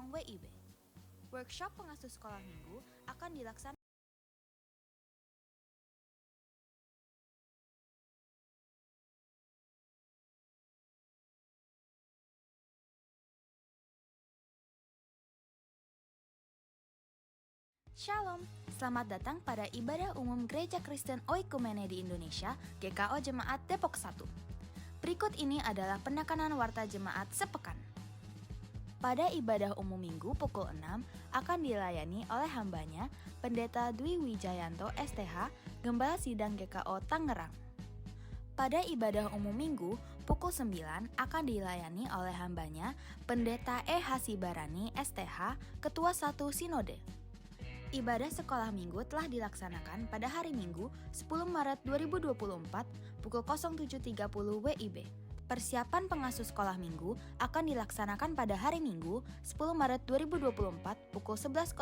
WIB. Workshop pengasuh sekolah minggu akan dilaksanakan. Shalom, selamat datang pada ibadah umum Gereja Kristen Oikumene di Indonesia, GKO Jemaat Depok 1. Berikut ini adalah penekanan warta jemaat sepekan. Pada ibadah umum minggu pukul 6 akan dilayani oleh hambanya Pendeta Dwi Wijayanto STH, Gembala Sidang GKO Tangerang. Pada ibadah umum minggu pukul 9 akan dilayani oleh hambanya Pendeta E. Hasibarani STH, Ketua 1 Sinode. Ibadah sekolah minggu telah dilaksanakan pada hari Minggu 10 Maret 2024 pukul 07.30 WIB. Persiapan pengasuh sekolah minggu akan dilaksanakan pada hari Minggu 10 Maret 2024 pukul 11.00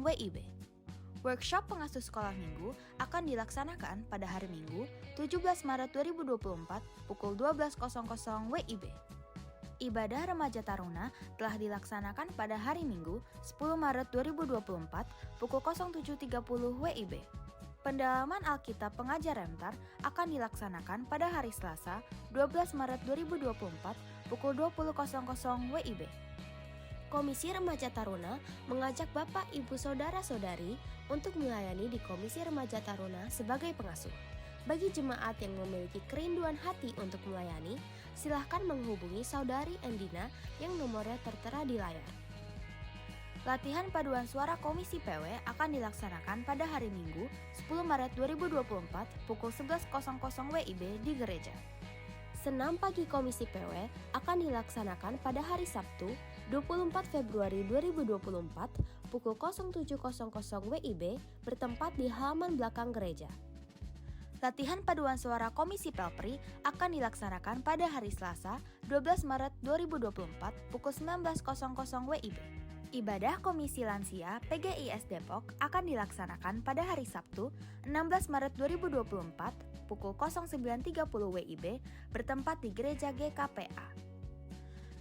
WIB. Workshop pengasuh sekolah minggu akan dilaksanakan pada hari Minggu 17 Maret 2024 pukul 12.00 WIB. Ibadah Remaja Taruna telah dilaksanakan pada hari Minggu 10 Maret 2024 pukul 07.30 WIB. Pendalaman Alkitab Pengajar Remtar akan dilaksanakan pada hari Selasa 12 Maret 2024 pukul 20.00 WIB. Komisi Remaja Taruna mengajak Bapak, Ibu, Saudara-saudari untuk melayani di Komisi Remaja Taruna sebagai pengasuh. Bagi jemaat yang memiliki kerinduan hati untuk melayani, silahkan menghubungi Saudari Endina yang nomornya tertera di layar. Latihan paduan suara Komisi PW akan dilaksanakan pada hari Minggu 10 Maret 2024 pukul 11.00 WIB di gereja. Senam pagi Komisi PW akan dilaksanakan pada hari Sabtu 24 Februari 2024 pukul 07.00 WIB bertempat di halaman belakang gereja. Latihan paduan suara Komisi Pelpri akan dilaksanakan pada hari Selasa 12 Maret 2024 pukul 19.00 WIB. Ibadah Komisi Lansia PGIS Depok akan dilaksanakan pada hari Sabtu 16 Maret 2024 pukul 09.30 WIB bertempat di Gereja GKPA.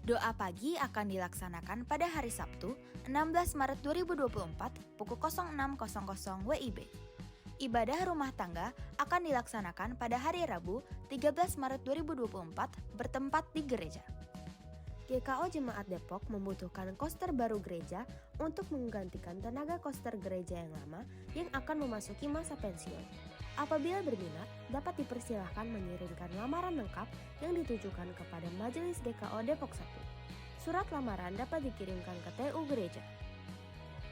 Doa pagi akan dilaksanakan pada hari Sabtu 16 Maret 2024 pukul 06.00 WIB. Ibadah rumah tangga akan dilaksanakan pada hari Rabu 13 Maret 2024 bertempat di gereja. GKO Jemaat Depok membutuhkan koster baru gereja untuk menggantikan tenaga koster gereja yang lama yang akan memasuki masa pensiun. Apabila berminat, dapat dipersilahkan mengirimkan lamaran lengkap yang ditujukan kepada Majelis GKO Depok 1. Surat lamaran dapat dikirimkan ke TU Gereja.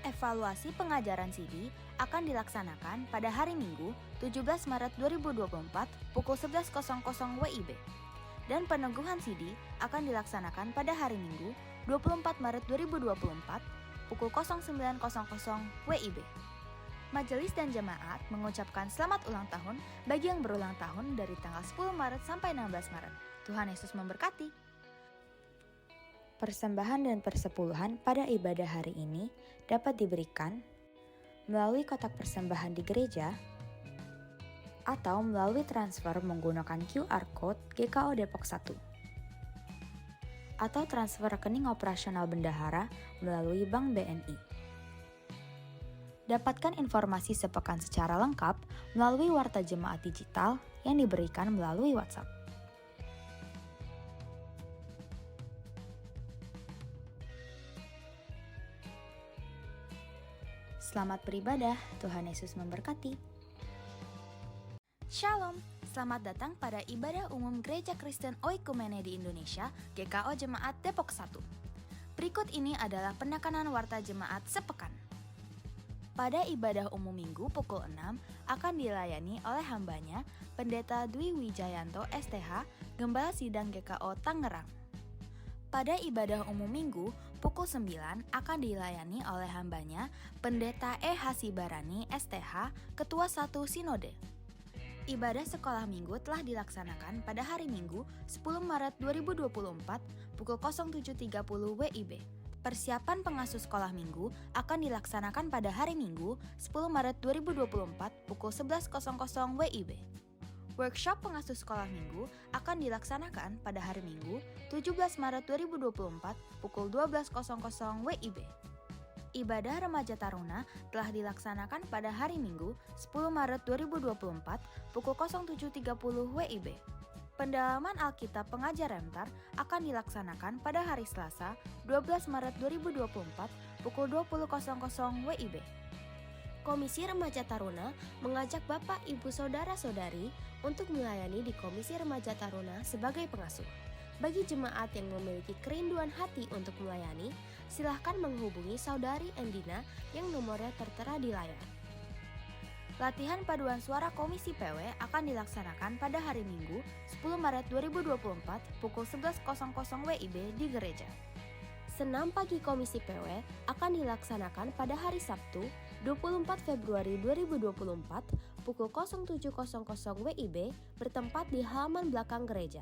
Evaluasi pengajaran CD akan dilaksanakan pada hari Minggu 17 Maret 2024 pukul 11.00 WIB. Dan peneguhan CD akan dilaksanakan pada hari Minggu 24 Maret 2024 pukul 09.00 WIB. Majelis dan jemaat mengucapkan selamat ulang tahun bagi yang berulang tahun dari tanggal 10 Maret sampai 16 Maret. Tuhan Yesus memberkati. Persembahan dan persepuluhan pada ibadah hari ini dapat diberikan melalui kotak persembahan di gereja atau melalui transfer menggunakan QR Code GKO Depok 1 atau transfer rekening operasional bendahara melalui Bank BNI. Dapatkan informasi sepekan secara lengkap melalui warta jemaat digital yang diberikan melalui WhatsApp. Selamat beribadah, Tuhan Yesus memberkati. Shalom, selamat datang pada ibadah umum Gereja Kristen Oikumene di Indonesia, GKO Jemaat Depok 1. Berikut ini adalah penekanan warta jemaat sepekan. Pada ibadah umum minggu pukul 6 akan dilayani oleh hambanya Pendeta Dwi Wijayanto STH, Gembala Sidang GKO Tangerang. Pada ibadah umum minggu pukul 9 akan dilayani oleh hambanya Pendeta E. Hasibarani STH, Ketua 1 Sinode. Ibadah sekolah minggu telah dilaksanakan pada hari Minggu 10 Maret 2024 pukul 07.30 WIB. Persiapan pengasuh sekolah minggu akan dilaksanakan pada hari Minggu 10 Maret 2024 pukul 11.00 WIB. Workshop pengasuh sekolah minggu akan dilaksanakan pada hari Minggu, 17 Maret 2024 pukul 12.00 WIB. Ibadah Remaja Taruna telah dilaksanakan pada hari Minggu, 10 Maret 2024 pukul 07.30 WIB. Pendalaman Alkitab Pengajar Remtar akan dilaksanakan pada hari Selasa, 12 Maret 2024 pukul 20.00 WIB. Komisi Remaja Taruna mengajak Bapak, Ibu, Saudara-saudari untuk melayani di Komisi Remaja Taruna sebagai pengasuh. Bagi jemaat yang memiliki kerinduan hati untuk melayani, silahkan menghubungi Saudari Endina yang nomornya tertera di layar. Latihan paduan suara Komisi PW akan dilaksanakan pada hari Minggu, 10 Maret 2024 pukul 11.00 WIB di gereja. Senam pagi Komisi PW akan dilaksanakan pada hari Sabtu, 24 Februari 2024 pukul 07.00 WIB bertempat di halaman belakang gereja.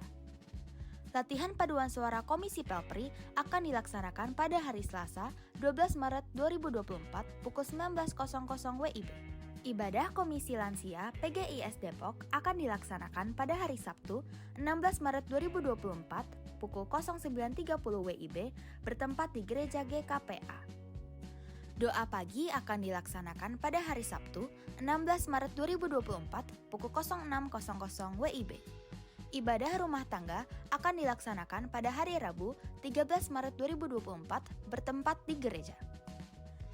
Latihan paduan suara Komisi Pelpri akan dilaksanakan pada hari Selasa, 12 Maret 2024 pukul 19.00 WIB. Ibadah Komisi Lansia PGIS Depok akan dilaksanakan pada hari Sabtu, 16 Maret 2024 pukul 09.30 WIB bertempat di Gereja GKPA. Doa pagi akan dilaksanakan pada hari Sabtu, 16 Maret 2024 pukul 06.00 WIB. Ibadah rumah tangga akan dilaksanakan pada hari Rabu, 13 Maret 2024 bertempat di gereja.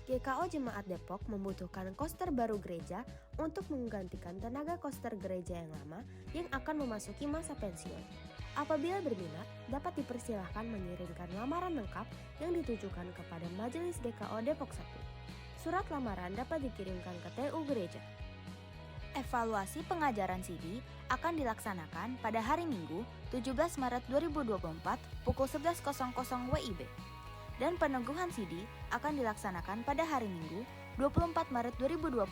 GKO Jemaat Depok membutuhkan koster baru gereja untuk menggantikan tenaga koster gereja yang lama yang akan memasuki masa pensiun. Apabila berminat, dapat dipersilahkan mengirimkan lamaran lengkap yang ditujukan kepada Majelis GKO Depok 1. Surat lamaran dapat dikirimkan ke TU Gereja. Evaluasi pengajaran CD akan dilaksanakan pada hari Minggu, 17 Maret 2024 pukul 11.00 WIB. Dan peneguhan CD akan dilaksanakan pada hari Minggu, 24 Maret 2024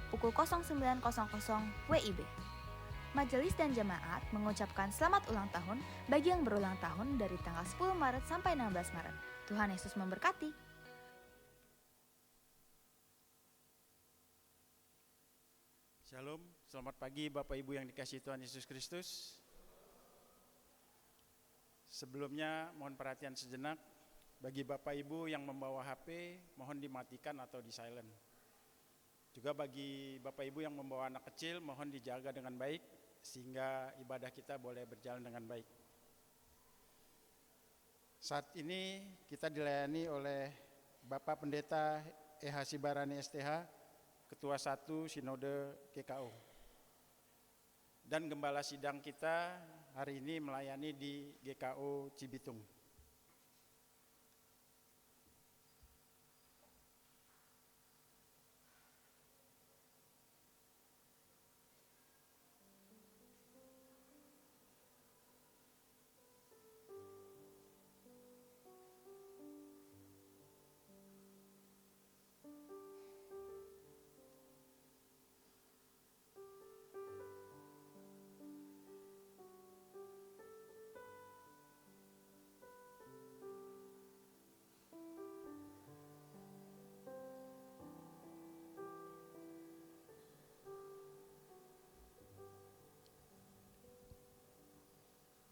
pukul 09.00 WIB. Majelis dan jemaat mengucapkan selamat ulang tahun bagi yang berulang tahun dari tanggal 10 Maret sampai 16 Maret. Tuhan Yesus memberkati. Shalom, selamat pagi Bapak Ibu yang dikasihi Tuhan Yesus Kristus. Sebelumnya mohon perhatian sejenak bagi Bapak Ibu yang membawa HP, mohon dimatikan atau di silent. Juga bagi Bapak Ibu yang membawa anak kecil, mohon dijaga dengan baik sehingga ibadah kita boleh berjalan dengan baik. Saat ini kita dilayani oleh Bapak Pendeta E.H. Sibarani STH, Ketua 1 Sinode GKO. Dan Gembala Sidang kita hari ini melayani di GKO Cibitung.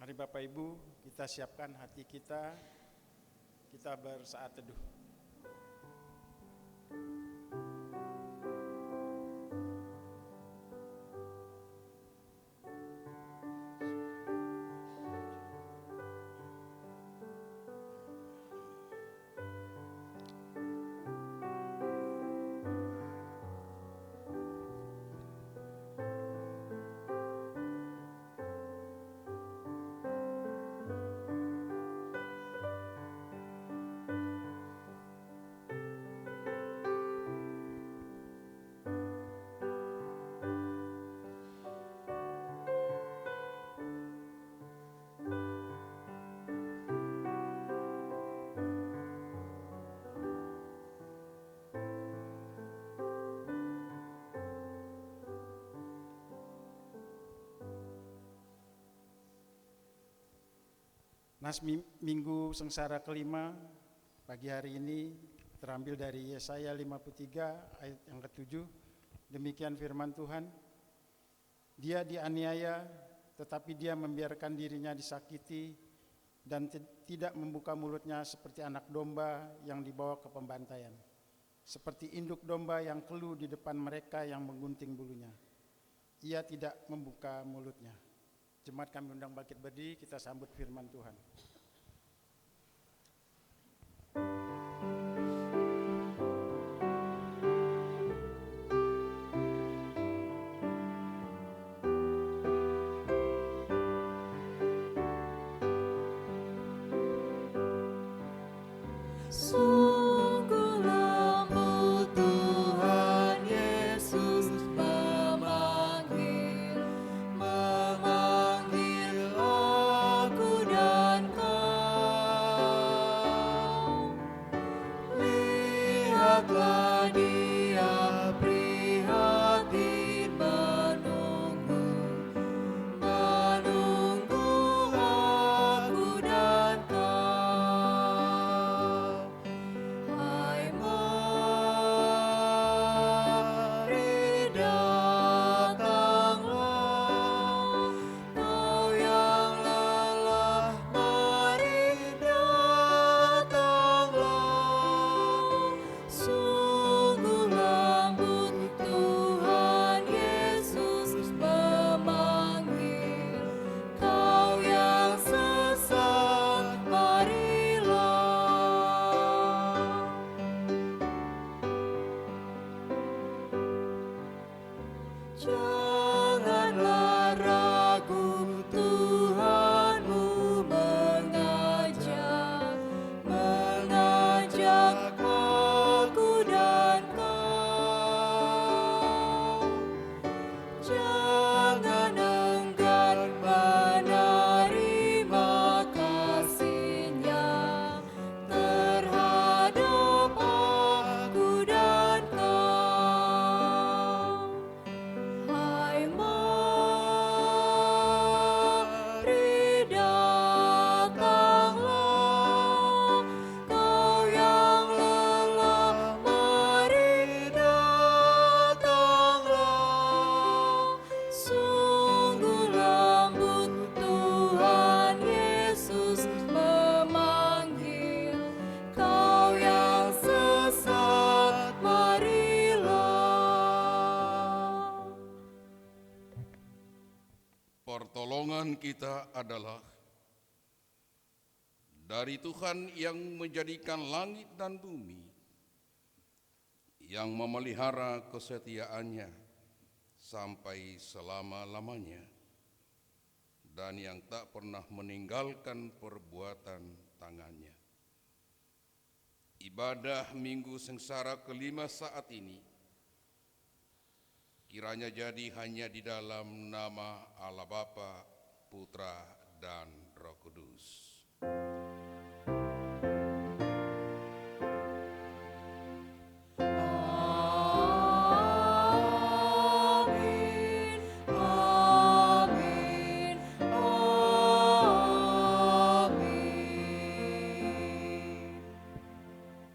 Mari Bapak Ibu, kita siapkan hati kita bersaat teduh. Nas Minggu Sengsara kelima pagi hari ini terambil dari Yesaya 53 ayat yang ke-7. Demikian firman Tuhan. Dia dianiaya, tetapi dia membiarkan dirinya disakiti dan tidak membuka mulutnya seperti anak domba yang dibawa ke pembantaian, seperti induk domba yang keluh di depan mereka yang menggunting bulunya. Ia tidak membuka mulutnya. Jemaat kami undang bangkit berdiri, kita sambut firman Tuhan. Sungguh lembut Tuhan Yesus memanggil aku dan kau. Lihatlah Dia prihatin menunggu aku dan kau. Hai mari datanglah, kau yang lelah, mari datanglah. Sungguh lembut Tuhan Yesus memanggil, kau yang sesat, marilah. Janganlah ragu, Tuhanmu mengajak aku dan kau. Jangan enggan menerima kasih-Nya terhadap aku dan kau. Hai mari datanglah, kau yang lelah, mari datanglah. Sungguh lembut Tuhan Yesus memanggil, kau yang sesat, marilah. Pertolongan kita adalah dari Tuhan yang menjadikan langit dan bumi, yang memelihara kesetiaannya sampai selama-lamanya, dan yang tak pernah meninggalkan perbuatan tangannya. Ibadah Minggu Sengsara kelima saat ini kiranya jadi hanya di dalam nama Allah Bapa, Putra, dan Roh Kudus. Amin, amin, amin.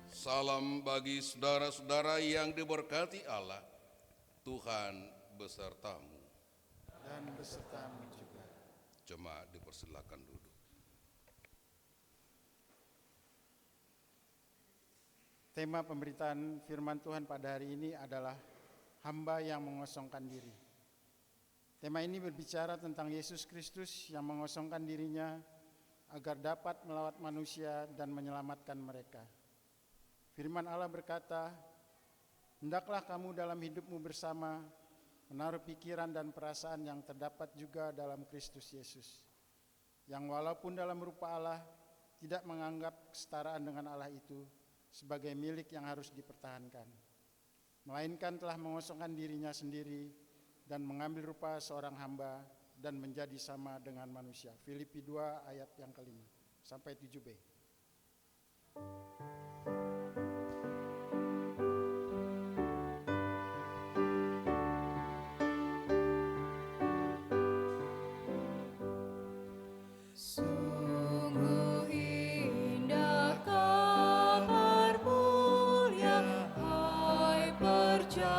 Salam bagi saudara-saudara yang diberkati Allah. Tuhan besertamu. Dan besertamu juga. Jemaat dipersilakan duduk. Tema pemberitaan firman Tuhan pada hari ini adalah hamba yang mengosongkan diri. Tema ini berbicara tentang Yesus Kristus yang mengosongkan dirinya agar dapat melawat manusia dan menyelamatkan mereka. Firman Allah berkata, hendaklah kamu dalam hidupmu bersama menaruh pikiran dan perasaan yang terdapat juga dalam Kristus Yesus, yang walaupun dalam rupa Allah tidak menganggap kesetaraan dengan Allah itu sebagai milik yang harus dipertahankan, melainkan telah mengosongkan dirinya sendiri dan mengambil rupa seorang hamba dan menjadi sama dengan manusia. Filipi 2 ayat yang ke-5 sampai 7b. Sungguh indah kabar mulia, hai percayalah.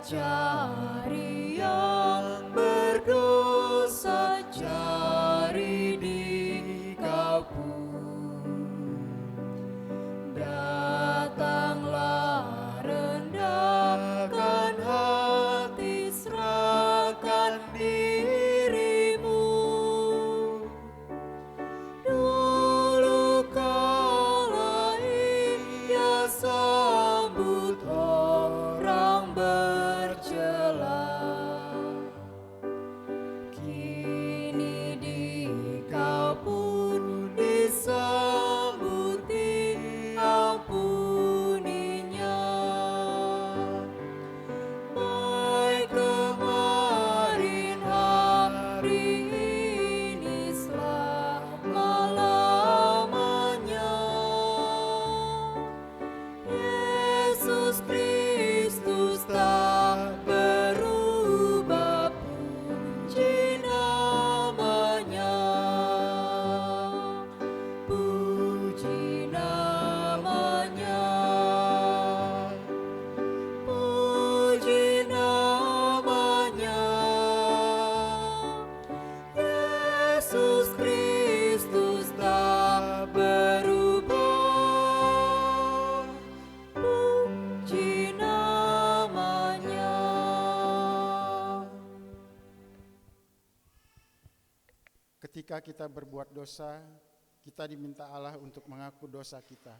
cari yang berdosa, cari di Kau pun. Datanglah, rendahkan hati, serahkan dirimu. Dulu kala Ia sambut orang bercela, kini di Kau pun disambut, diampuninya. Baik kemarin, hari ini, selama-lamanya. Yesus Kristus tak berubah, puji namanya. Puji namanya. Puji namanya. Yesus Kristus tak berubah, puji namanya. Ketika kita berbuat dosa, kita diminta Allah untuk mengaku dosa kita,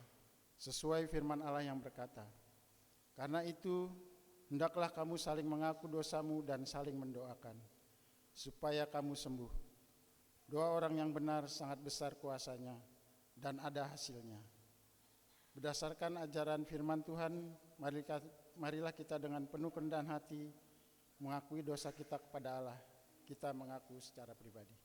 sesuai firman Allah yang berkata, "Karena itu, hendaklah kamu saling mengaku dosamu dan saling mendoakan, supaya kamu sembuh. Doa orang yang benar sangat besar kuasanya, dan ada hasilnya." Berdasarkan ajaran firman Tuhan, marilah kita dengan penuh kerendahan hati mengakui dosa kita kepada Allah. Kita mengaku secara pribadi.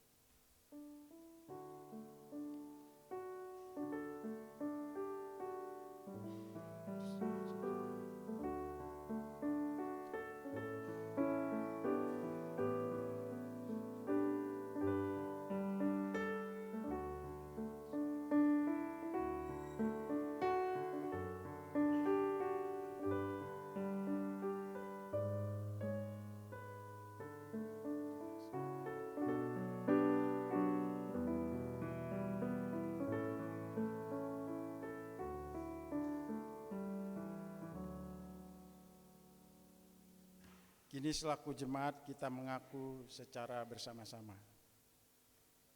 Kini selaku jemaat kita mengaku secara bersama-sama.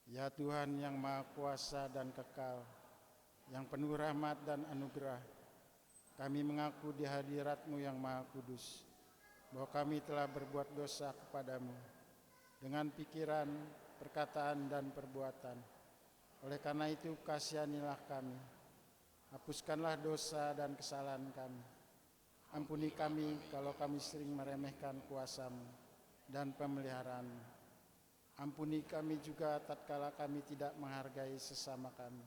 Ya Tuhan yang Maha Kuasa dan Kekal, yang penuh rahmat dan anugerah, kami mengaku di hadirat-Mu yang Maha Kudus, bahwa kami telah berbuat dosa kepadamu dengan pikiran, perkataan, dan perbuatan. Oleh karena itu kasihanilah kami, hapuskanlah dosa dan kesalahan kami. Ampuni kami kalau kami sering meremehkan kuasa-Mu dan pemeliharaan-Mu. Ampuni kami juga tatkala kami tidak menghargai sesama kami.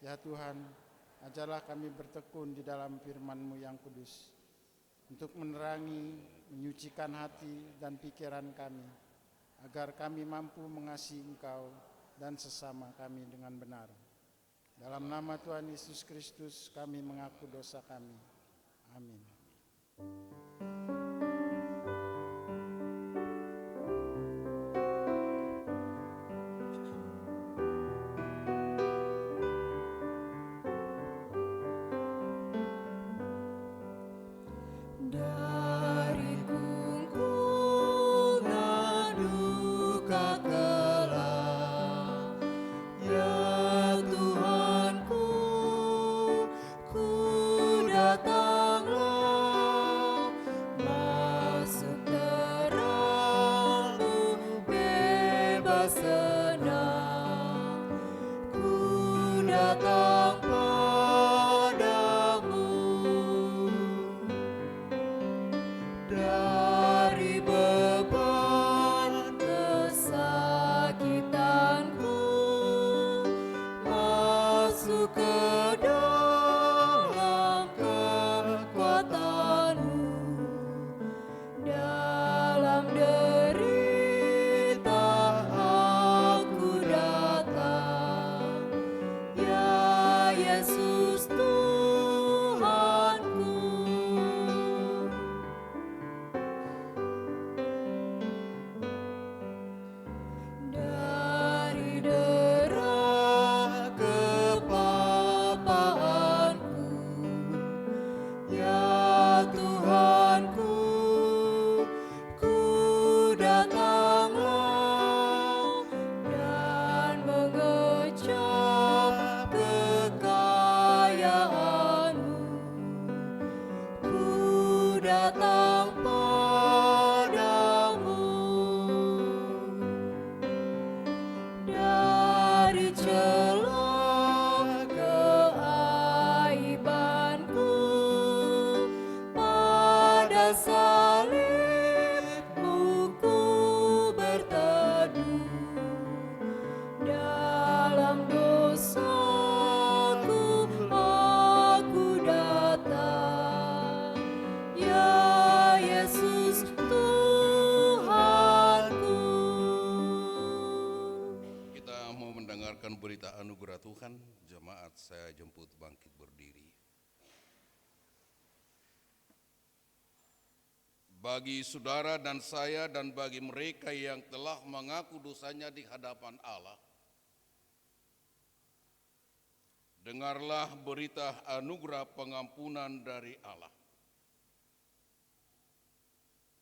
Ya Tuhan, ajarlah kami bertekun di dalam firman-Mu yang kudus, untuk menerangi, menyucikan hati dan pikiran kami, agar kami mampu mengasihi Engkau dan sesama kami dengan benar. Dalam nama Tuhan Yesus Kristus kami mengaku dosa kami. Amin. Dari kunjungan duka kelam, ya Tuhanku, ku datanglah, masuk terang-Mu bebas senang, ku datang padamu. Dari beban kesakitanku, masuk ke dalam kekuatan-Mu. Dalam derita aku datang, ya mendengarkan berita anugerah Tuhan, jemaat saya jemput bangkit berdiri. Bagi saudara dan saya dan bagi mereka yang telah mengaku dosanya di hadapan Allah, dengarlah berita anugerah pengampunan dari Allah.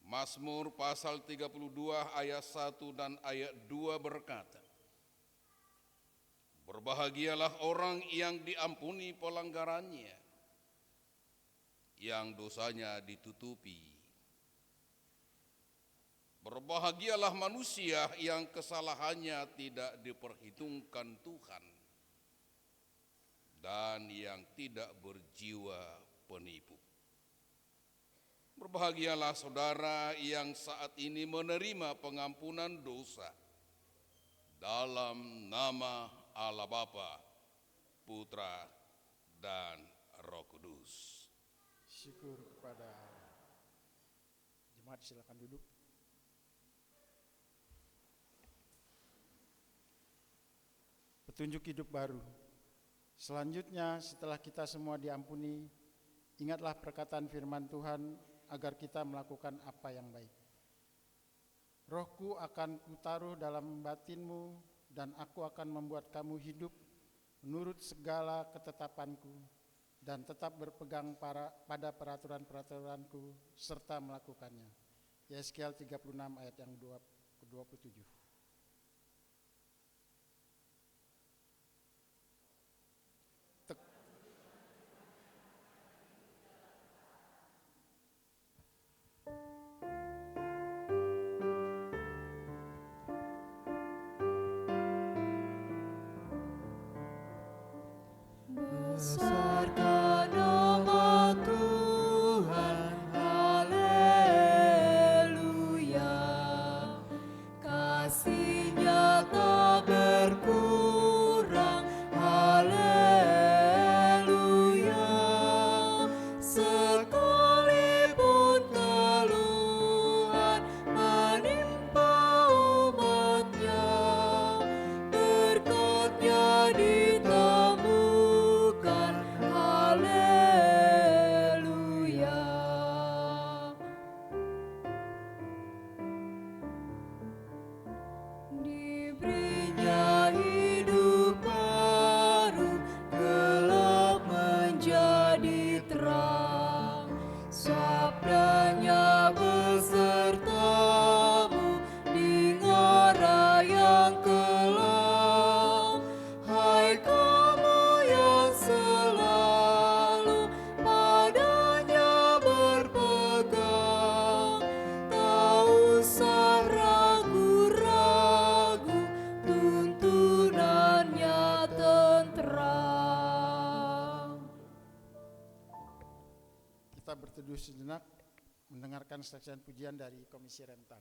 Mazmur pasal 32 ayat 1 dan ayat 2 berkata, berbahagialah orang yang diampuni pelanggarannya, yang dosanya ditutupi. Berbahagialah manusia yang kesalahannya tidak diperhitungkan Tuhan, dan yang tidak berjiwa penipu. Berbahagialah saudara yang saat ini menerima pengampunan dosa dalam nama Allah Bapa, Putra, dan Roh Kudus. Syukur kepada Allah. Jemaat silakan duduk. Petunjuk hidup baru. Selanjutnya setelah kita semua diampuni, ingatlah perkataan firman Tuhan agar kita melakukan apa yang baik. Rohku akan kutaruh dalam batinmu dan aku akan membuat kamu hidup menurut segala ketetapanku dan tetap berpegang pada peraturan-peraturanku serta melakukannya. Yeskiel 36 ayat yang ke-27. Besarkan nama Tuhan, haleluya. Kasih-Nya tak berkurang, haleluya. Sekalipun keluhan menimpa umat-Nya, berkat-Nya ditemukan, haleluya. Diberinya hidup baru, gelap menjadi terang. Sabdanya besertamu di ngara yang kelam. Hai kamu yang selalu padanya berpegang, tak usah ragu-ragu, tuntunannya tenteram. Kita berteduh sejenak mendengarkan saksian pujian dari Komisi Rentar.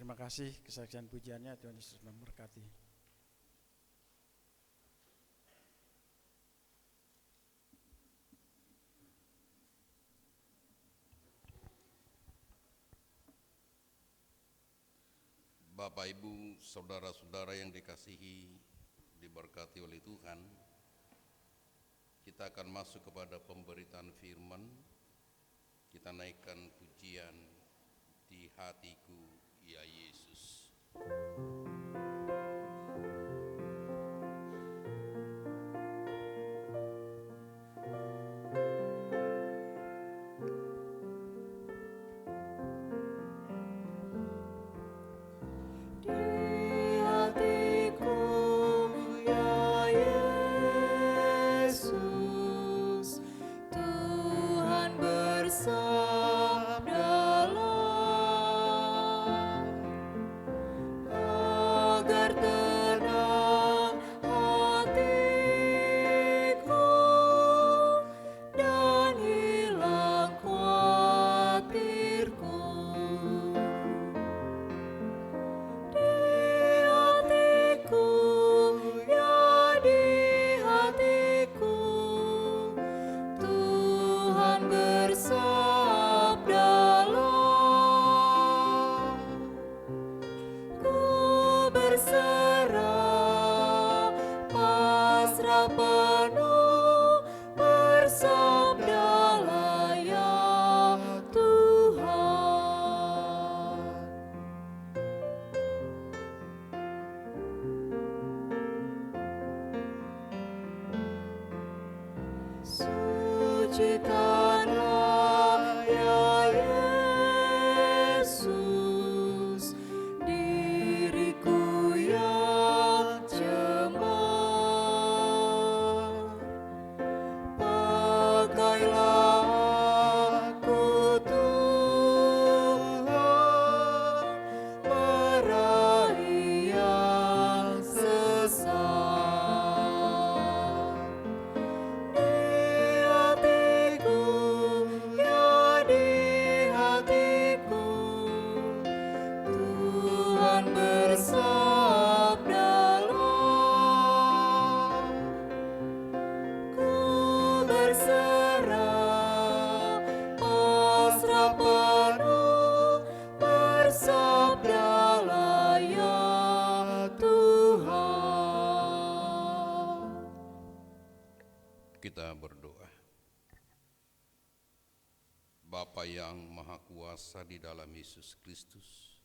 Terima kasih kesaksian pujiannya, Tuhan Yesus memberkati. Bapak, Ibu, saudara-saudara yang dikasihi, diberkati oleh Tuhan, kita akan masuk kepada pemberitaan firman. Kita naikkan pujian Di Hatiku Ya Yesus. Kita berdoa. Bapa yang Maha Kuasa di dalam Yesus Kristus,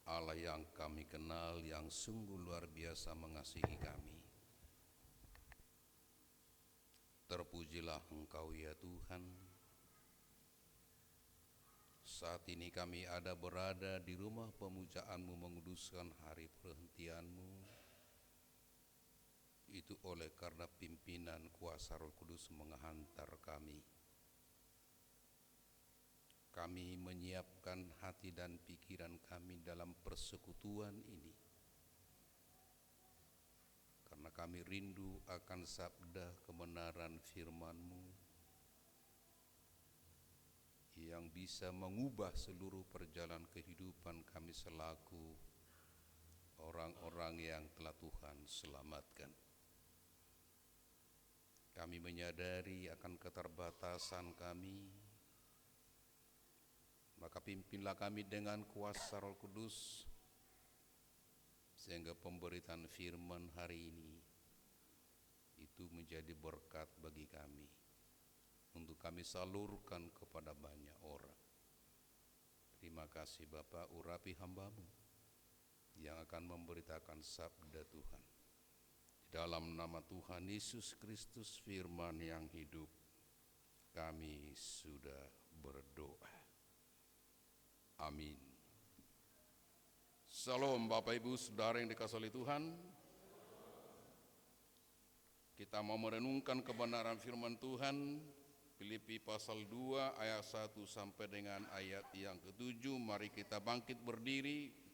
Allah yang kami kenal, yang sungguh luar biasa mengasihi kami. Terpujilah Engkau ya Tuhan. Saat ini kami berada di rumah pemujaan-Mu menguduskan hari perhentian-Mu. Itu oleh karena pimpinan kuasa Roh Kudus menghantar kami. Kami menyiapkan hati dan pikiran kami dalam persekutuan ini. Karena kami rindu akan sabda kebenaran firman-Mu yang bisa mengubah seluruh perjalanan kehidupan kami selaku orang-orang yang telah Tuhan selamatkan. Kami menyadari akan keterbatasan kami, maka pimpinlah kami dengan kuasa Roh Kudus, sehingga pemberitaan firman hari ini itu menjadi berkat bagi kami, untuk kami salurkan kepada banyak orang. Terima kasih Bapa, urapi hamba-Mu yang akan memberitakan sabda Tuhan. Dalam nama Tuhan Yesus Kristus firman yang hidup, kami sudah berdoa. Amin. Salam Bapak Ibu Saudara yang dikasihi oleh Tuhan. Kita mau merenungkan kebenaran firman Tuhan, Filipi pasal 2 ayat 1 sampai dengan ayat yang ke-7. Mari kita bangkit berdiri.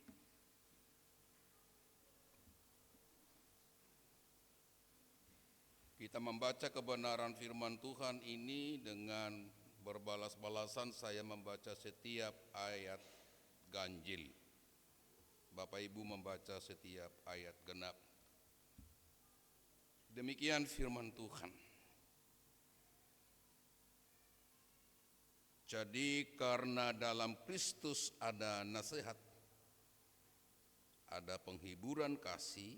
Kita membaca kebenaran firman Tuhan ini dengan berbalas-balasan. Saya membaca setiap ayat ganjil. Bapak Ibu membaca setiap ayat genap. Demikian firman Tuhan. Jadi karena dalam Kristus ada nasihat, ada penghiburan kasih,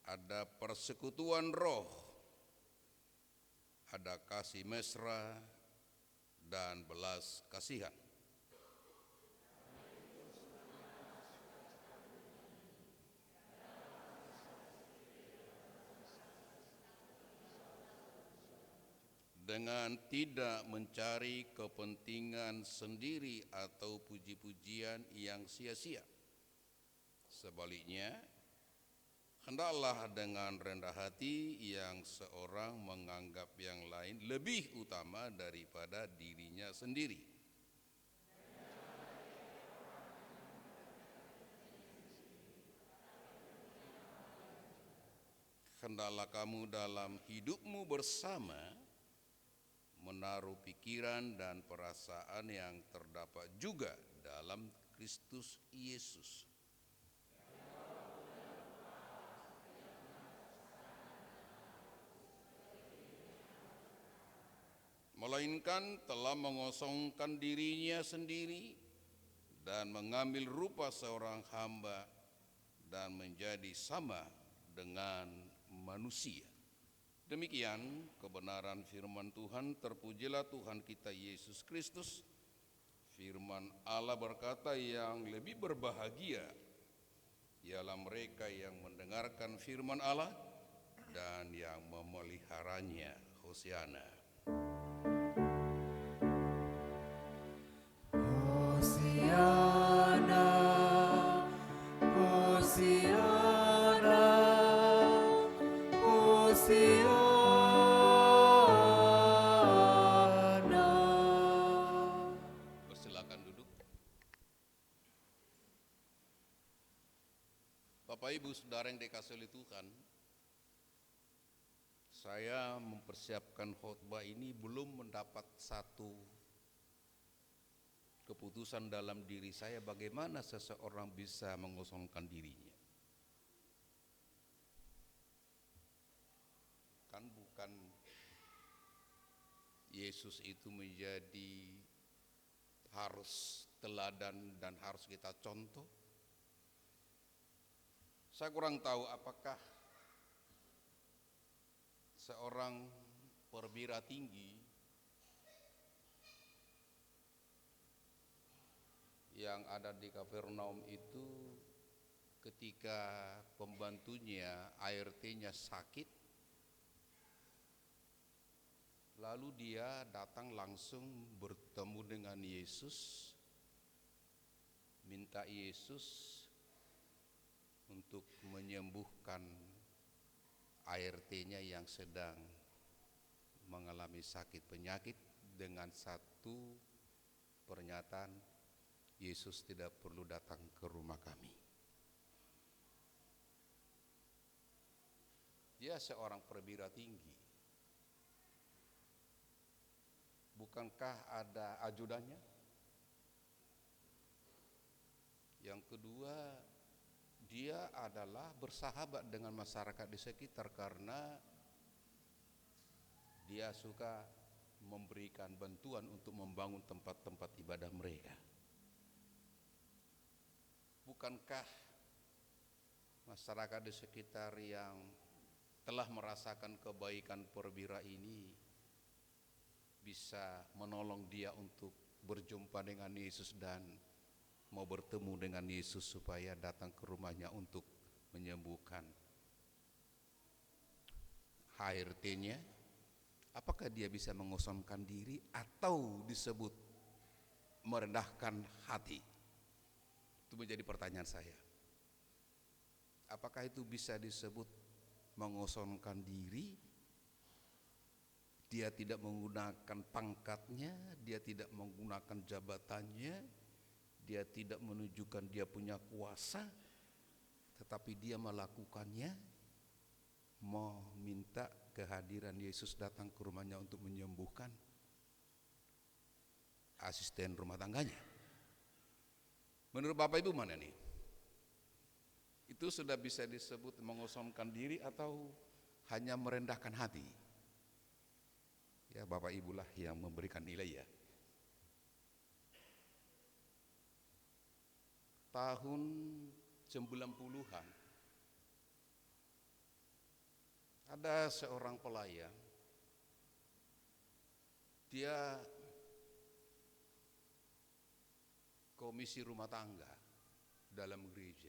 ada persekutuan roh, ada kasih mesra dan belas kasihan. Dengan tidak mencari kepentingan sendiri atau puji-pujian yang sia-sia. Sebaliknya, hendaklah dengan rendah hati yang seorang menganggap yang lain lebih utama daripada dirinya sendiri. Hendaklah kamu dalam hidupmu bersama menaruh pikiran dan perasaan yang terdapat juga dalam Kristus Yesus. Melainkan telah mengosongkan dirinya sendiri dan mengambil rupa seorang hamba dan menjadi sama dengan manusia. Demikian kebenaran firman Tuhan. Terpujilah Tuhan kita Yesus Kristus. Firman Allah berkata, yang lebih berbahagia ialah mereka yang mendengarkan firman Allah dan yang memeliharanya. Hosiana. Hosiana, Hosiana, Hosiana. Silakan duduk. Bapak Ibu Saudara yang dikasihi oleh Tuhan, saya mempersiapkan khotbah ini belum mendapat satu keputusan dalam diri saya bagaimana seseorang bisa mengosongkan dirinya. Kan bukan Yesus itu menjadi harus teladan dan harus kita contoh. Saya kurang tahu apakah seorang perwira tinggi yang ada di Kapernaum itu ketika pembantunya ART-nya sakit, lalu dia datang langsung bertemu dengan Yesus, minta Yesus untuk menyembuhkan ART-nya yang sedang mengalami sakit penyakit dengan satu pernyataan, Yesus tidak perlu datang ke rumah kami. Dia seorang perwira tinggi. Bukankah ada ajudannya? Yang kedua, dia adalah bersahabat dengan masyarakat di sekitar karena dia suka memberikan bantuan untuk membangun tempat-tempat ibadah mereka. Bukankah masyarakat di sekitar yang telah merasakan kebaikan perwira ini bisa menolong dia untuk berjumpa dengan Yesus dan mau bertemu dengan Yesus supaya datang ke rumahnya untuk menyembuhkan HRT-nya? Apakah dia bisa mengosongkan diri atau disebut merendahkan hati? Itu menjadi pertanyaan saya. Apakah itu bisa disebut mengosongkan diri? Dia tidak menggunakan pangkatnya, dia tidak menggunakan jabatannya, dia tidak menunjukkan dia punya kuasa, tetapi dia melakukannya, meminta kehadiran Yesus datang ke rumahnya untuk menyembuhkan asisten rumah tangganya. Menurut Bapak Ibu mana nih? Itu sudah bisa disebut mengosongkan diri atau hanya merendahkan hati? Ya Bapak Ibulah yang memberikan nilai ya. Tahun 90-an ada seorang pelayan, dia komisi rumah tangga dalam gereja.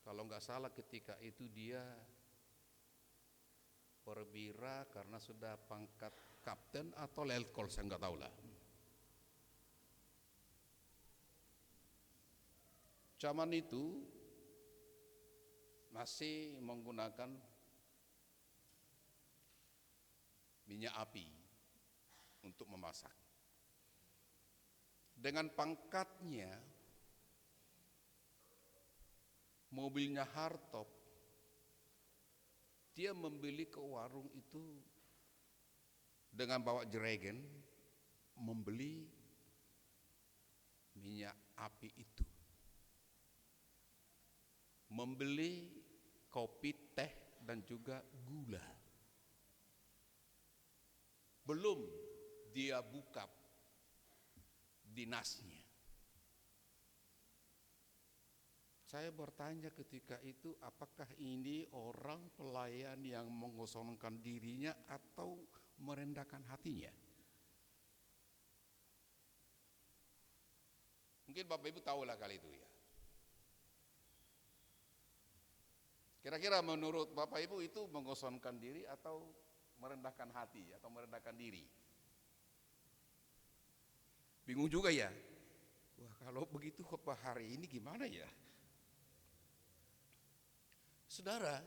Kalau nggak salah ketika itu dia perwira karena sudah pangkat kapten atau letkol, saya nggak tahu lah. Zaman itu masih menggunakan minyak api untuk memasak. Dengan pangkatnya, mobilnya hardtop, dia membeli ke warung itu dengan bawa jerigen, membeli minyak api itu, membeli kopi, teh, dan juga gula. Belum dia buka dinasnya. Saya bertanya ketika itu, apakah ini orang pelayan yang mengosongkan dirinya atau merendahkan hatinya? Mungkin Bapak Ibu tahulah kali itu ya. Kira-kira menurut Bapak Ibu itu mengosongkan diri atau merendahkan hati atau merendahkan diri? Bingung juga ya. Wah, kalau begitu khotbah hari ini gimana ya? Saudara,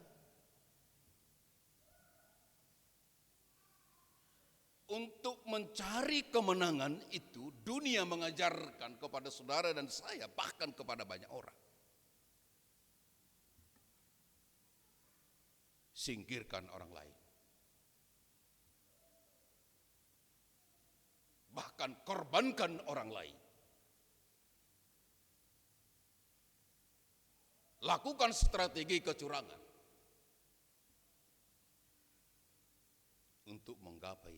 untuk mencari kemenangan itu dunia mengajarkan kepada saudara dan saya, bahkan kepada banyak orang. Singkirkan orang lain. Bahkan korbankan orang lain. Lakukan strategi kecurangan untuk menggapai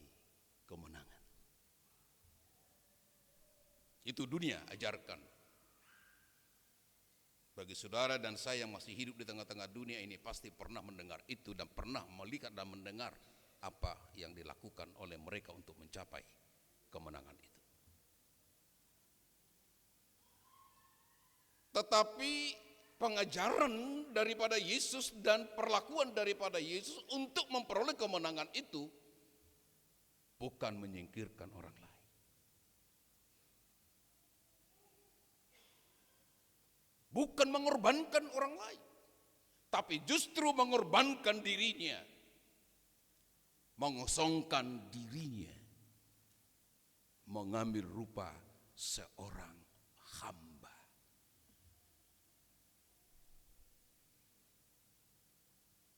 kemenangan. Itu dunia ajarkan. Bagi saudara dan saya yang masih hidup di tengah-tengah dunia ini pasti pernah mendengar itu dan pernah melihat dan mendengar apa yang dilakukan oleh mereka untuk mencapai kemenangan itu. Tetapi pengajaran daripada Yesus dan perlakuan daripada Yesus untuk memperoleh kemenangan itu bukan menyingkirkan orang lain. Bukan mengorbankan orang lain, tapi justru mengorbankan dirinya, mengosongkan dirinya, mengambil rupa seorang hamba.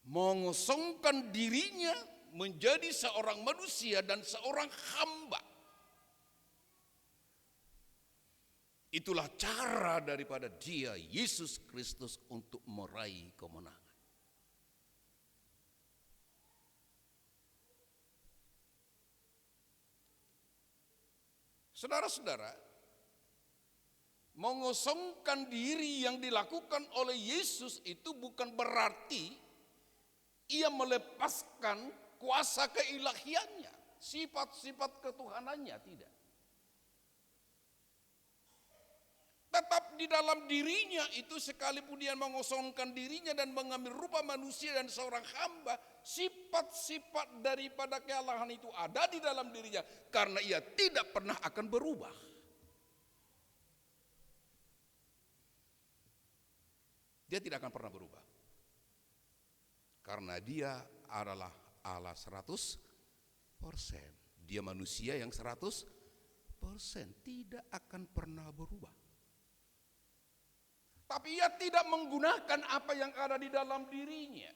Mengosongkan dirinya menjadi seorang manusia dan seorang hamba. Itulah cara daripada Dia, Yesus Kristus, untuk meraih kemenangan. Saudara-saudara, mengosongkan diri yang dilakukan oleh Yesus itu bukan berarti Ia melepaskan kuasa keilahiannya, sifat-sifat ketuhanannya, tidak. Tetap di dalam dirinya itu, sekalipun dia mengosongkan dirinya dan mengambil rupa manusia dan seorang hamba, sifat-sifat daripada kealahan itu ada di dalam dirinya karena ia tidak pernah akan berubah. Dia tidak akan pernah berubah. Karena dia adalah Allah 100%. Dia manusia yang 100%, tidak akan pernah berubah. Tapi ia tidak menggunakan apa yang ada di dalam dirinya.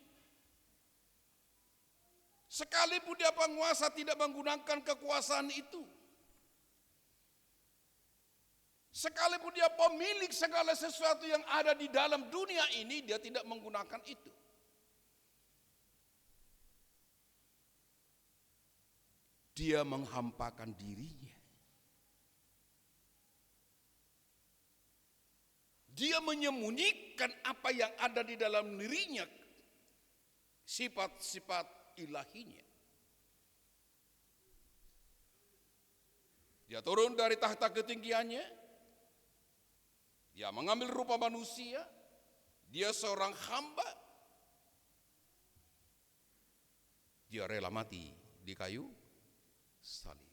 Sekalipun dia penguasa, tidak menggunakan kekuasaan itu. Sekalipun dia pemilik segala sesuatu yang ada di dalam dunia ini, dia tidak menggunakan itu. Dia menghampakan dirinya. Dia menyembunyikan apa yang ada di dalam dirinya, sifat-sifat ilahinya. Dia turun dari tahta ketinggiannya, dia mengambil rupa manusia, dia seorang hamba, dia rela mati di kayu salib.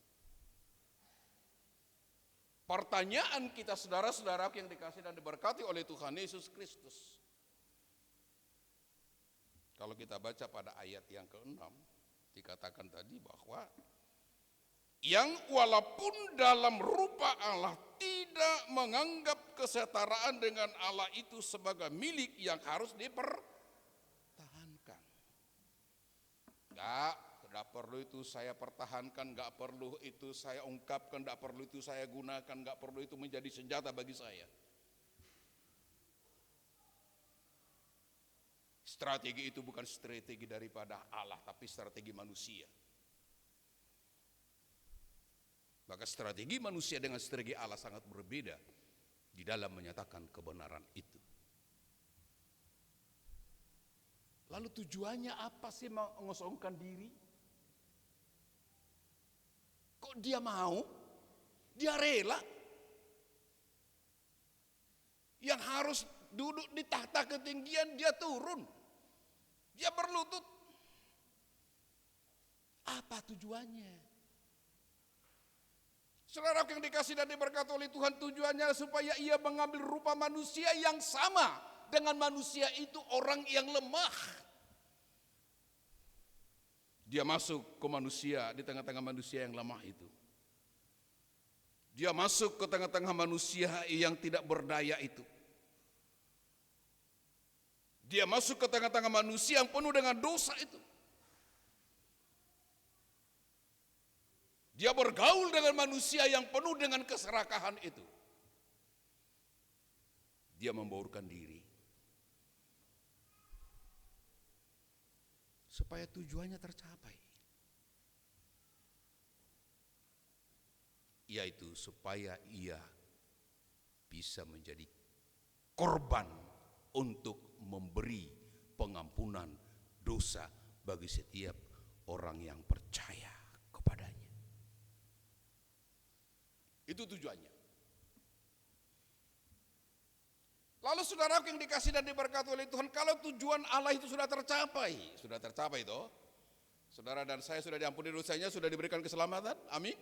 Pertanyaan kita saudara-saudara yang dikasih dan diberkati oleh Tuhan Yesus Kristus. Kalau kita baca pada ayat yang ke-6, dikatakan tadi bahwa yang walaupun dalam rupa Allah tidak menganggap kesetaraan dengan Allah itu sebagai milik yang harus dipertahankan. Tidak perlu itu saya pertahankan, tidak perlu itu saya ungkapkan, tidak perlu itu saya gunakan, tidak perlu itu menjadi senjata bagi saya. Strategi itu bukan strategi daripada Allah, tapi strategi manusia. Maka strategi manusia dengan strategi Allah sangat berbeda di dalam menyatakan kebenaran itu. Lalu tujuannya apa sih mengosongkan diri? Kok dia mau? Dia rela? Yang harus duduk di tahta ketinggian dia turun. Dia berlutut. Apa tujuannya? Saudara yang dikasih dan diberkati oleh Tuhan, tujuannya supaya ia mengambil rupa manusia yang sama dengan manusia itu, orang yang lemah. Dia masuk ke manusia, di tengah-tengah manusia yang lemah itu. Dia masuk ke tengah-tengah manusia yang tidak berdaya itu. Dia masuk ke tengah-tengah manusia yang penuh dengan dosa itu. Dia bergaul dengan manusia yang penuh dengan keserakahan itu. Dia membaurkan diri. Supaya tujuannya tercapai. Yaitu supaya ia bisa menjadi korban untuk memberi pengampunan dosa bagi setiap orang yang percaya kepadanya. Itu tujuannya. Lalu saudara yang dikasih dan diberkati oleh Tuhan, kalau tujuan Allah itu sudah tercapai itu, saudara dan saya sudah diampuni dosanya, sudah diberikan keselamatan, amin.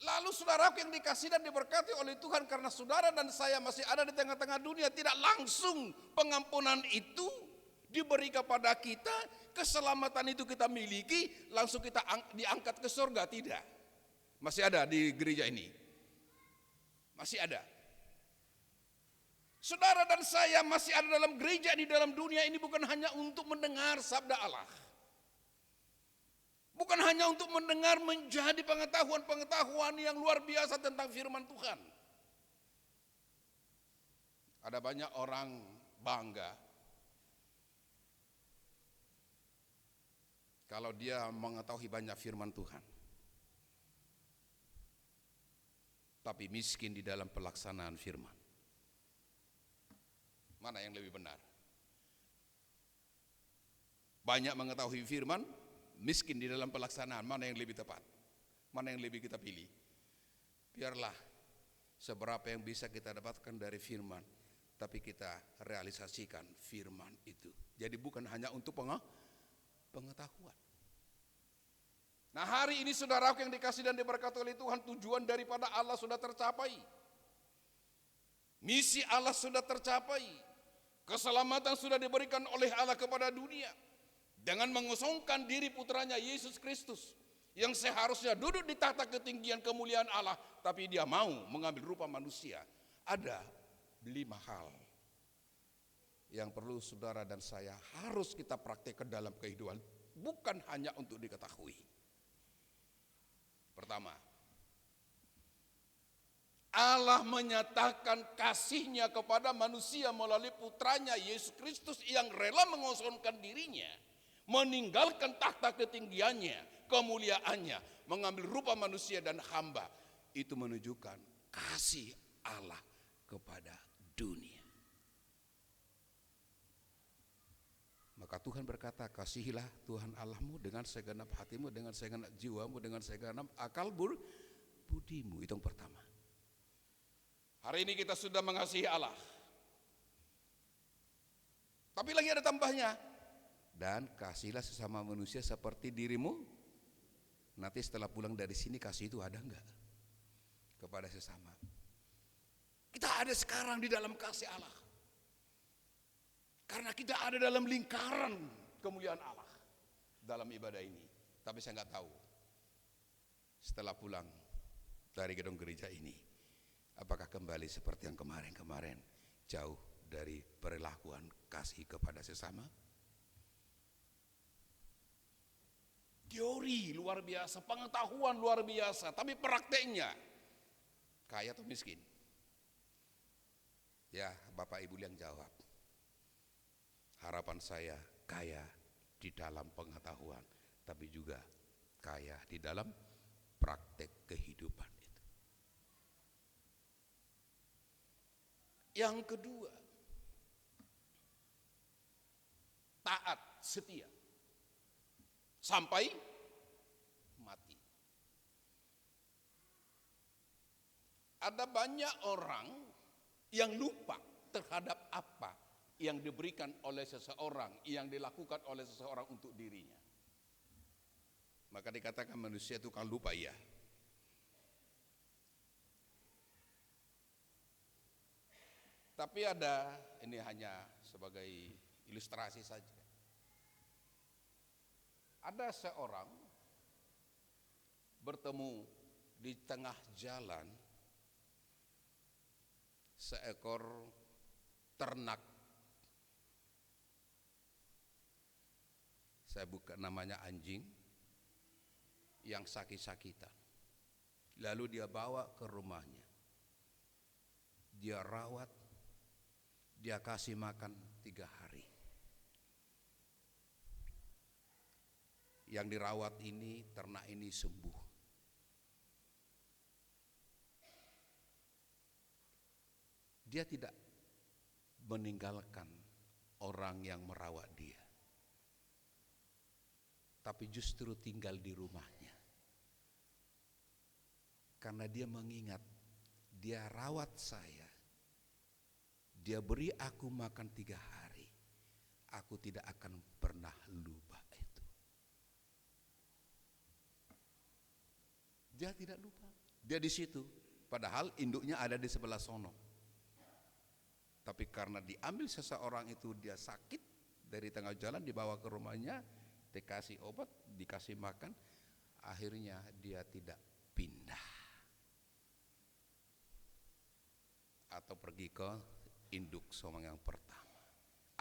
Lalu saudara yang dikasih dan diberkati oleh Tuhan, karena saudara dan saya masih ada di tengah-tengah dunia, tidak langsung pengampunan itu diberi kepada kita, keselamatan itu kita miliki, langsung kita diangkat ke surga, tidak. Masih ada di gereja ini. Masih ada. Saudara dan saya masih ada dalam gereja di dalam dunia ini bukan hanya untuk mendengar sabda Allah. Bukan hanya untuk mendengar menjadi pengetahuan-pengetahuan yang luar biasa tentang firman Tuhan. Ada banyak orang bangga kalau dia mengetahui banyak firman Tuhan, tapi miskin di dalam pelaksanaan firman. Mana yang lebih benar? Banyak mengetahui firman, miskin di dalam pelaksanaan, mana yang lebih tepat? Mana yang lebih kita pilih? Biarlah seberapa yang bisa kita dapatkan dari firman, tapi kita realisasikan firman itu. Jadi bukan hanya untuk pengetahuan. Nah, hari ini saudara yang dikasih dan diberkati oleh Tuhan, tujuan daripada Allah sudah tercapai. Misi Allah sudah tercapai. Keselamatan sudah diberikan oleh Allah kepada dunia dengan mengosongkan diri putranya Yesus Kristus yang seharusnya duduk di tahta ketinggian kemuliaan Allah, tapi dia mau mengambil rupa manusia. Ada 5 hal yang perlu saudara dan saya harus kita praktekkan dalam kehidupan, bukan hanya untuk diketahui. Pertama, Allah menyatakan kasih-Nya kepada manusia melalui putranya Yesus Kristus yang rela mengosongkan dirinya, meninggalkan tahta ketinggiannya, kemuliaannya, mengambil rupa manusia dan hamba. Itu menunjukkan kasih Allah kepada dunia. Maka Tuhan berkata, kasihilah Tuhan Allahmu dengan segenap hatimu, dengan segenap jiwamu, dengan segenap akal budimu. Itu yang pertama. Hari ini kita sudah mengasihi Allah. Tapi lagi ada tambahnya. Dan kasihilah sesama manusia seperti dirimu. Nanti setelah pulang dari sini kasih itu ada enggak? Kepada sesama. Kita ada sekarang di dalam kasih Allah. Karena kita ada dalam lingkaran kemuliaan Allah dalam ibadah ini. Tapi saya enggak tahu setelah pulang dari gedung gereja ini, apakah kembali seperti yang kemarin-kemarin, jauh dari perlakuan kasih kepada sesama? Teori luar biasa, pengetahuan luar biasa, tapi prakteknya kaya atau miskin? Ya, Bapak Ibu yang jawab. Harapan saya kaya di dalam pengetahuan, tapi juga kaya di dalam praktek kehidupan itu. Yang kedua, taat setia sampai mati. Ada banyak orang yang lupa terhadap apa yang diberikan oleh seseorang, yang dilakukan oleh seseorang untuk dirinya. Maka dikatakan manusia itu kan lupa, ya. Tapi ada, ini hanya sebagai ilustrasi saja. Ada seorang bertemu di tengah jalan seekor ternak. Saya buka namanya anjing yang sakit-sakitan. Lalu dia bawa ke rumahnya. Dia rawat, dia kasih makan 3 hari. Yang dirawat ini, ternak ini sembuh. Dia tidak meninggalkan orang yang merawat dia, tapi justru tinggal di rumahnya. Karena dia mengingat, dia rawat saya, dia beri aku makan 3 hari, aku tidak akan pernah lupa itu. Dia tidak lupa, dia di situ, padahal induknya ada di sebelah sono. Tapi karena diambil seseorang itu, dia sakit, dari tengah jalan dibawa ke rumahnya, dikasih obat, dikasih makan, akhirnya dia tidak pindah atau pergi ke induk somang yang pertama.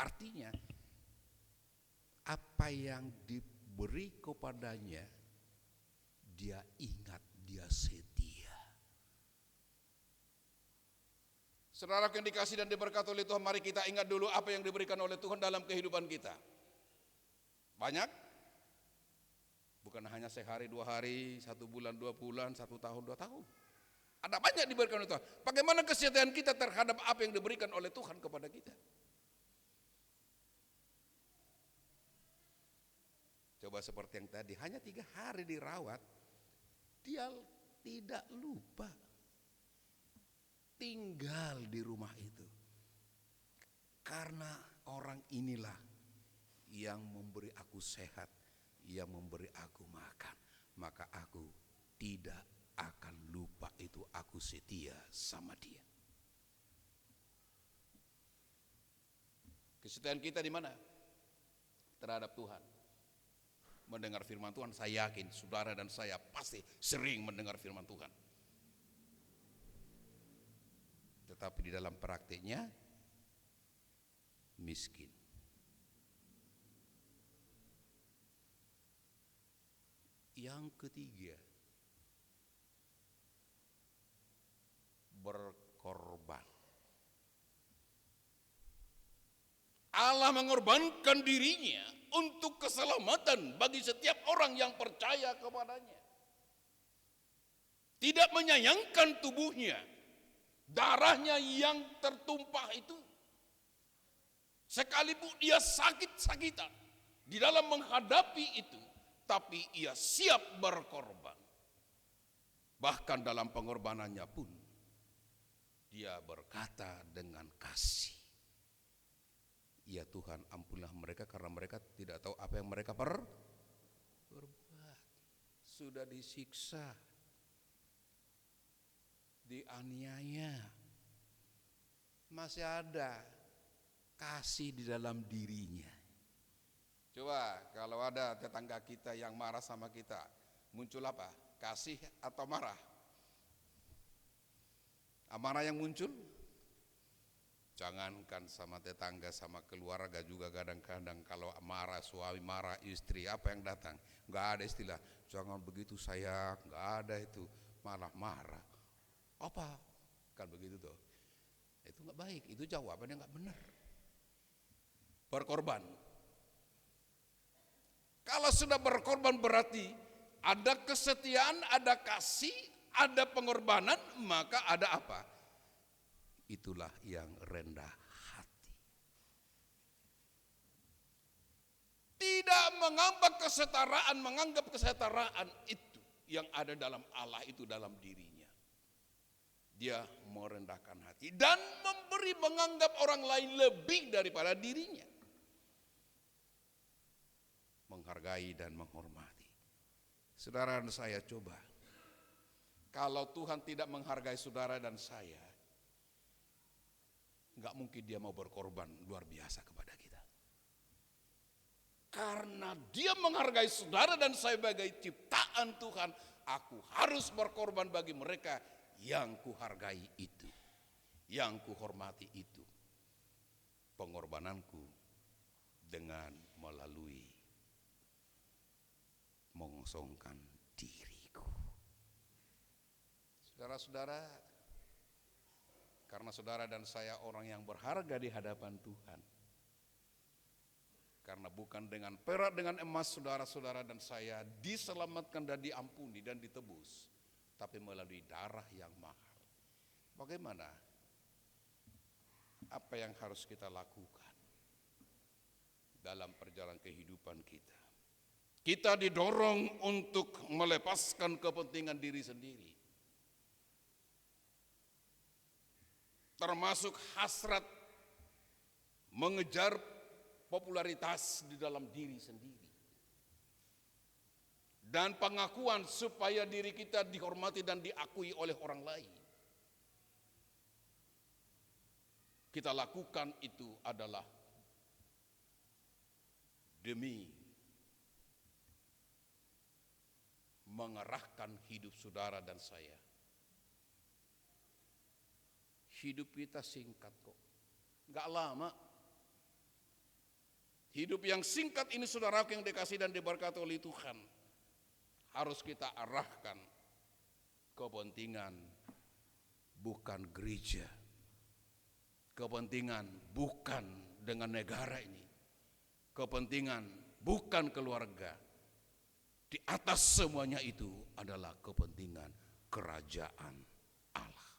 Artinya apa yang diberi kepadanya, dia ingat, dia setia. Saudara yang dikasih dan diberkati oleh Tuhan, mari kita ingat dulu apa yang diberikan oleh Tuhan dalam kehidupan kita. Banyak, bukan hanya sehari, 2 hari, 1 bulan, 2 bulan, 1 tahun, 2 tahun. Ada banyak diberikan oleh Tuhan. Bagaimana kesetiaan kita terhadap apa yang diberikan oleh Tuhan kepada kita? Coba seperti yang tadi, hanya 3 hari dirawat, dia tidak lupa. Tinggal di rumah itu. Karena orang inilah yang memberi aku sehat, yang memberi aku makan, maka aku tidak akan lupa itu, aku setia sama dia. Kesetiaan kita di mana? Terhadap Tuhan. Mendengar firman Tuhan, saya yakin saudara dan saya pasti sering mendengar firman Tuhan. Tetapi di dalam praktiknya miskin. Yang ketiga, Allah mengorbankan dirinya untuk keselamatan bagi setiap orang yang percaya kepadanya. Tidak menyayangkan tubuhnya, darahnya yang tertumpah itu. Sekalipun dia sakit-sakitan di dalam menghadapi itu, tapi ia siap berkorban. Bahkan dalam pengorbanannya pun, dia berkata dengan kasih, ya Tuhan, ampunilah mereka karena mereka tidak tahu apa yang mereka berbuat. Sudah disiksa, dianiaya, masih ada kasih di dalam dirinya. Coba kalau ada tetangga kita yang marah sama kita, muncul apa? Kasih atau marah? Amarah yang muncul? Jangankan sama tetangga, sama keluarga juga kadang-kadang kalau marah suami, marah istri, apa yang datang? Enggak ada istilah, jangan begitu sayang, enggak ada itu, malah marah. Apa? Kan begitu tuh. Itu enggak baik, itu jawabannya enggak benar. Berkorban. Kalau sudah berkorban berarti ada kesetiaan, ada kasih, ada pengorbanan, maka ada apa? Itulah yang rendah hati. Tidak menganggap kesetaraan itu yang ada dalam Allah itu dalam dirinya. Dia merendahkan hati dan menganggap orang lain lebih daripada dirinya. Menghargai dan menghormati. Saudara dan saya coba, kalau Tuhan tidak menghargai saudara dan saya, enggak mungkin dia mau berkorban luar biasa kepada kita. Karena dia menghargai saudara dan saya sebagai ciptaan Tuhan, aku harus berkorban bagi mereka yang kuhargai itu, yang kuhormati itu. Pengorbananku dengan melalui mengosongkan diriku. Saudara-saudara, karena saudara dan saya orang yang berharga di hadapan Tuhan. Karena bukan dengan perak, dengan emas saudara-saudara dan saya diselamatkan dan diampuni dan ditebus, tapi melalui darah yang mahal. Bagaimana? Apa yang harus kita lakukan dalam perjalanan kehidupan kita? Kita didorong untuk melepaskan kepentingan diri sendiri. Termasuk hasrat mengejar popularitas di dalam diri sendiri. Dan pengakuan supaya diri kita dihormati dan diakui oleh orang lain. Kita lakukan itu adalah demi mengerahkan hidup saudara dan saya. Hidup kita singkat kok, gak lama. Hidup yang singkat ini saudaraku yang dikasih dan diberkati oleh Tuhan, harus kita arahkan kepentingan bukan gereja, kepentingan bukan dengan negara ini, kepentingan bukan keluarga. Di atas semuanya itu adalah kepentingan kerajaan Allah.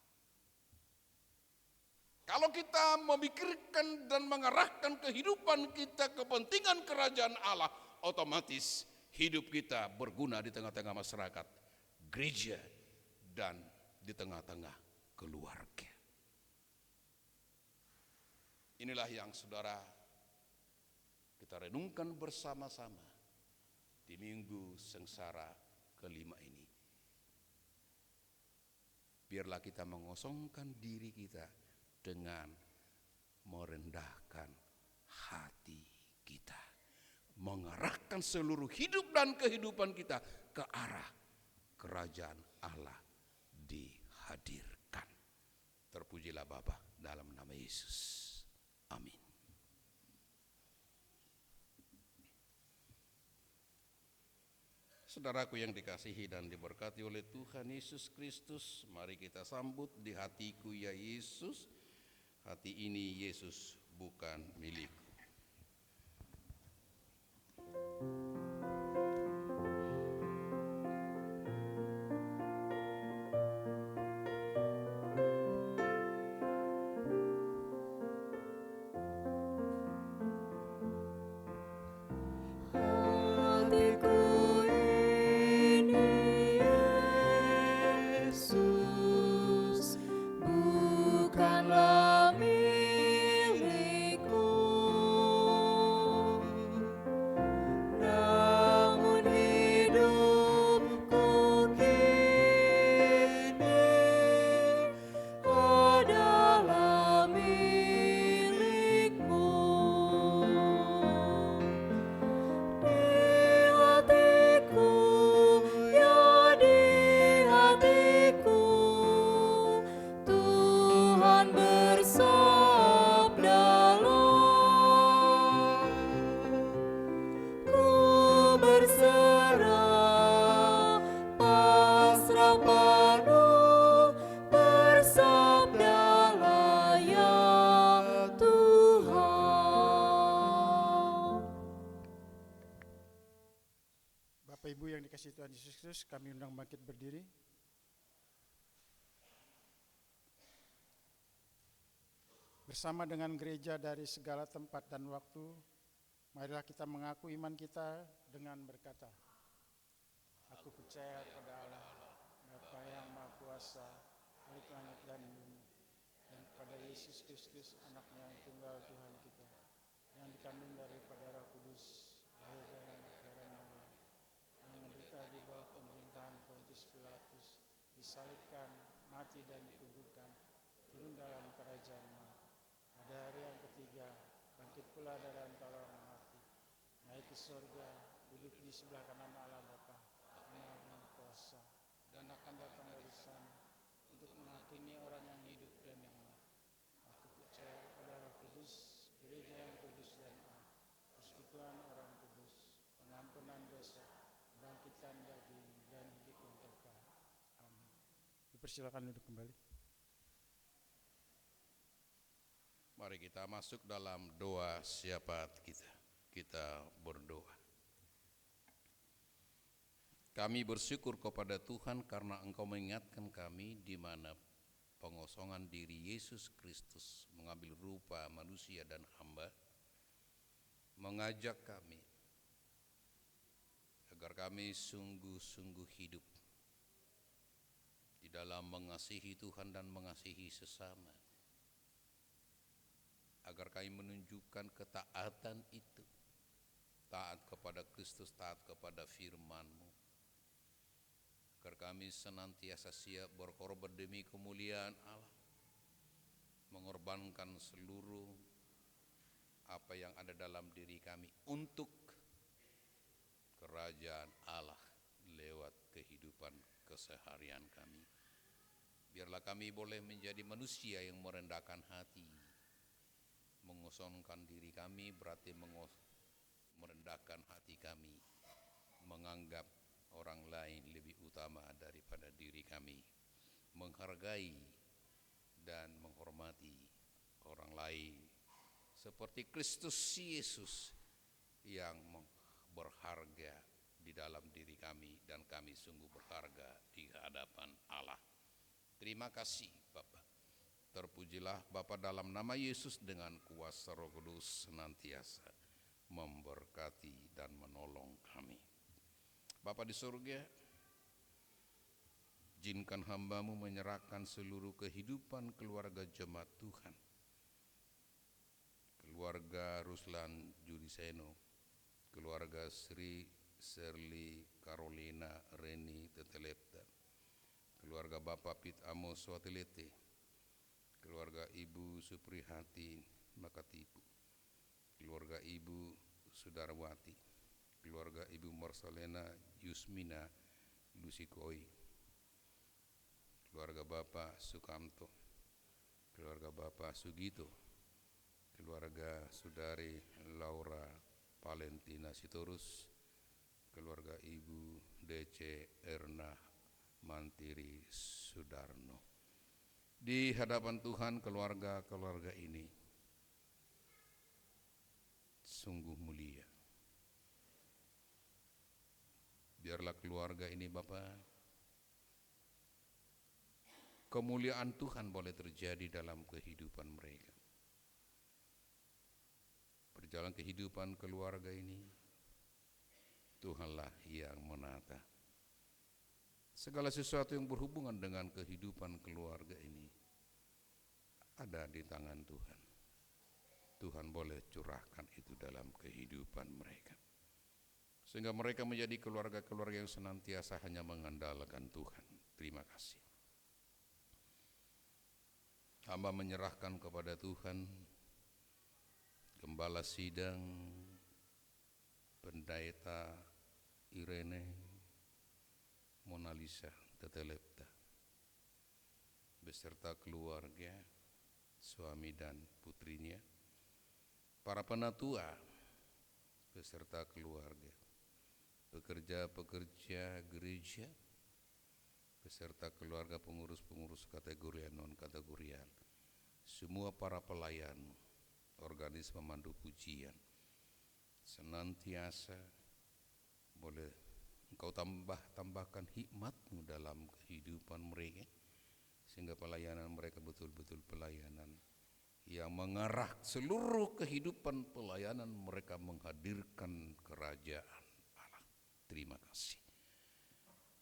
Kalau kita memikirkan dan mengarahkan kehidupan kita kepentingan kerajaan Allah, otomatis hidup kita berguna di tengah-tengah masyarakat, gereja, dan di tengah-tengah keluarga. Inilah yang saudara kita renungkan bersama-sama di minggu sengsara kelima ini. Biarlah kita mengosongkan diri kita dengan merendahkan hati kita, mengarahkan seluruh hidup dan kehidupan kita ke arah kerajaan Allah dihadirkan. Terpujilah Bapa dalam nama Yesus. Amin. Saudaraku yang dikasihi dan diberkati oleh Tuhan Yesus Kristus, mari kita sambut di hatiku ya Yesus. Hati ini Yesus bukan milikku. Hatiku ini Yesus, bukanlah milikku, namun hidupku kini adalah milik-Mu. Di hatiku, ya di hatiku, Tuhan bersabdalah. Ku berserah, pasrah penuh, bersabdalah ya Tuhan. Bapak Ibu yang dikasihi Tuhan Yesus Kristus, kami undang bangkit berdiri. Bersama dengan gereja dari segala tempat dan waktu, marilah kita mengaku iman kita dengan berkata, aku percaya pada Allah, Bapa yang Maha Kuasa, Milik langit dan bumi, dan kepada Yesus Kristus, anaknya yang tunggal Tuhan kita, yang dikandung daripada Roh Kudus, lahir dari darah Maria, yang menderita di bawah pemerintahan Pontius Pilatus, disalibkan, mati dan dikuburkan, turun dalam kerajaan maut. Pada hari yang ketiga, bangkit pula dari antara orang mati, naik ke surga, duduk di sebelah kanan Allah Bapa, yang Maha Kuasa, dan akan datang dari sana untuk menghakimi orang yang hidup dan yang mati. Aku percaya pada Roh Kudus, gereja yang kudus dan am, persekutuan orang kudus, pengampunan dosa, bangkitan daging dan hidup yang kekal. Amin. Dipersilakan duduk kembali. Mari kita masuk dalam doa syafaat kita. Kita berdoa. Kami bersyukur kepada Tuhan karena Engkau mengingatkan kami di mana pengosongan diri Yesus Kristus mengambil rupa manusia dan hamba, mengajak kami agar kami sungguh-sungguh hidup di dalam mengasihi Tuhan dan mengasihi sesama, agar kami menunjukkan ketaatan itu, taat kepada Kristus, taat kepada firman-Mu, agar kami senantiasa siap berkorban demi kemuliaan Allah, mengorbankan seluruh apa yang ada dalam diri kami untuk kerajaan Allah lewat kehidupan keseharian kami. Biarlah kami boleh menjadi manusia yang merendahkan hati. Mengosongkan diri kami berarti merendahkan hati kami, menganggap orang lain lebih utama daripada diri kami, menghargai dan menghormati orang lain seperti Kristus Yesus yang berharga di dalam diri kami, dan kami sungguh berharga di hadapan Allah. Terima kasih Bapa. Terpujilah Bapa dalam nama Yesus, dengan kuasa Roh Kudus senantiasa memberkati dan menolong kami. Bapa di surga, izinkan hamba-Mu menyerahkan seluruh kehidupan keluarga jemaat Tuhan, keluarga Ruslan Judiseno, keluarga Sri Serli Carolina Reni Tetelepta, keluarga Bapak Pit Amos Watelete, keluarga Ibu Suprihati Makatipu, keluarga Ibu Sudarwati, keluarga Ibu Marcelena Yusmina Lusikoi, keluarga Bapak Sukamto, keluarga Bapak Sugito, keluarga Saudari Laura Valentina Sitorus, keluarga Ibu DC Erna Mantiri Sudarno. Di hadapan Tuhan, keluarga-keluarga ini sungguh mulia. Biarlah keluarga ini Bapak, kemuliaan Tuhan boleh terjadi dalam kehidupan mereka. Berjalan kehidupan keluarga ini, Tuhanlah yang menata. Segala sesuatu yang berhubungan dengan kehidupan keluarga ini ada di tangan Tuhan. Tuhan boleh curahkan itu dalam kehidupan mereka, sehingga mereka menjadi keluarga-keluarga yang senantiasa hanya mengandalkan Tuhan. Terima kasih. Hamba menyerahkan kepada Tuhan Gembala Sidang, Pendeta Irene Mona Lisa Tetelepta, beserta keluarga, suami dan putrinya, para penatua beserta keluarga, pekerja-pekerja gereja, beserta keluarga pengurus-pengurus kategorial non-kategorial, semua para pelayan, organisme pemandu pujian, senantiasa boleh Engkau tambahkan hikmat-Mu dalam kehidupan mereka, sehingga pelayanan mereka betul-betul pelayanan yang mengarah seluruh kehidupan pelayanan mereka menghadirkan kerajaan Allah. Terima kasih.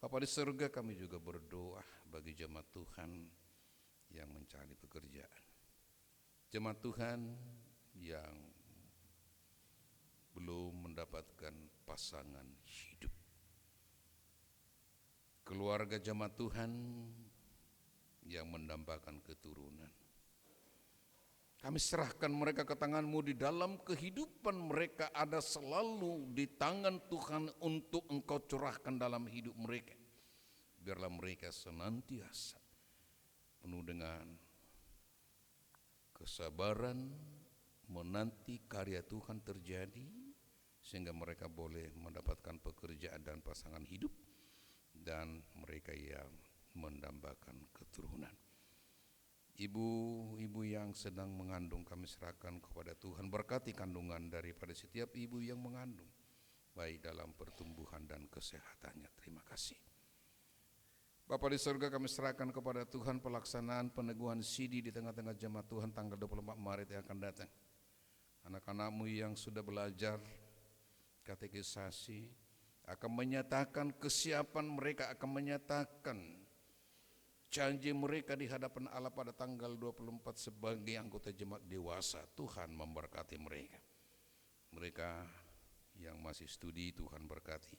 Bapa di surga, kami juga berdoa bagi jemaat Tuhan yang mencari pekerjaan, jemaat Tuhan yang belum mendapatkan pasangan hidup, keluarga jemaat Tuhan yang mendambakan keturunan. Kami serahkan mereka ke tangan-Mu. Di dalam kehidupan mereka ada selalu di tangan Tuhan untuk Engkau curahkan dalam hidup mereka. Biarlah mereka senantiasa penuh dengan kesabaran menanti karya Tuhan terjadi, sehingga mereka boleh mendapatkan pekerjaan dan pasangan hidup, dan mereka yang mendambakan keturunan. Ibu-ibu yang sedang mengandung, kami serahkan kepada Tuhan. Berkati kandungan daripada setiap ibu yang mengandung, baik dalam pertumbuhan dan kesehatannya. Terima kasih. Bapa di surga, kami serahkan kepada Tuhan pelaksanaan peneguhan sidi di tengah-tengah jemaat Tuhan tanggal 24 Maret yang akan datang. Anak-anak-Mu yang sudah belajar katekisasi akan menyatakan kesiapan mereka, akan menyatakan janji mereka di hadapan Allah pada tanggal 24 sebagai anggota jemaat dewasa. Tuhan memberkati mereka. Mereka yang masih studi, Tuhan berkati.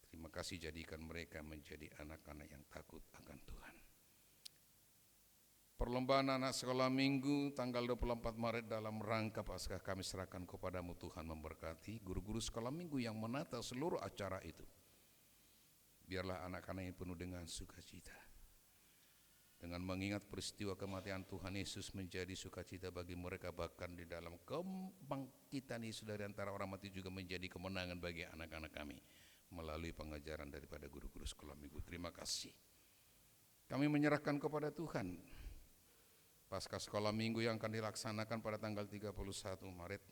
Terima kasih, jadikan mereka menjadi anak-anak yang takut akan Tuhan. Perlombaan anak sekolah minggu tanggal 24 Maret dalam rangka Paskah kami serahkan kepadamu. Tuhan memberkati guru-guru sekolah minggu yang menata seluruh acara itu. Biarlah anak-anak yang penuh dengan sukacita, dengan mengingat peristiwa kematian Tuhan Yesus menjadi sukacita bagi mereka, bahkan di dalam kebangkitan Yesus dari antara orang mati juga menjadi kemenangan bagi anak-anak kami melalui pengajaran daripada guru-guru sekolah minggu. Terima kasih. Kami menyerahkan kepada Tuhan Paskah sekolah minggu yang akan dilaksanakan pada tanggal 31 Maret.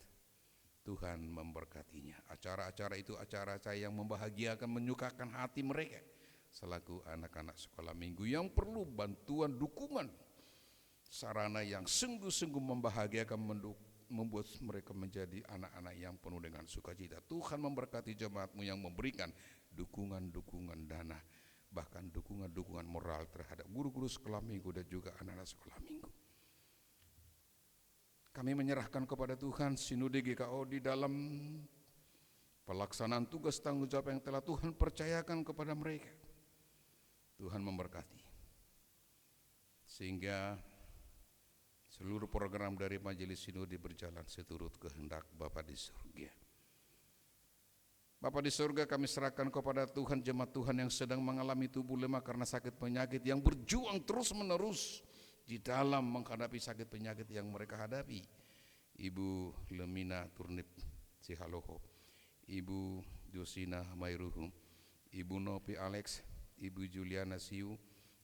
Tuhan memberkatinya. Acara-acara itu acara-acara yang membahagiakan, menyukakan hati mereka selaku anak-anak sekolah minggu yang perlu bantuan, dukungan, sarana yang sungguh-sungguh membahagiakan, membuat mereka menjadi anak-anak yang penuh dengan sukacita. Tuhan memberkati jemaat-Mu yang memberikan dukungan-dukungan dana, bahkan dukungan-dukungan moral terhadap guru-guru sekolah minggu dan juga anak-anak sekolah minggu. Kami menyerahkan kepada Tuhan Sinode GKO di dalam pelaksanaan tugas tanggung jawab yang telah Tuhan percayakan kepada mereka. Tuhan memberkati, sehingga seluruh program dari Majelis Sinode berjalan seturut kehendak Bapa di surga. Bapa di surga, kami serahkan kepada Tuhan jemaat Tuhan yang sedang mengalami tubuh lemah karena sakit penyakit, yang berjuang terus menerus di dalam menghadapi sakit penyakit yang mereka hadapi. Ibu Lemina Turnip Sihaloho, Ibu Josina Mairuhu, Ibu Nopi Alex, Ibu Juliana Siu,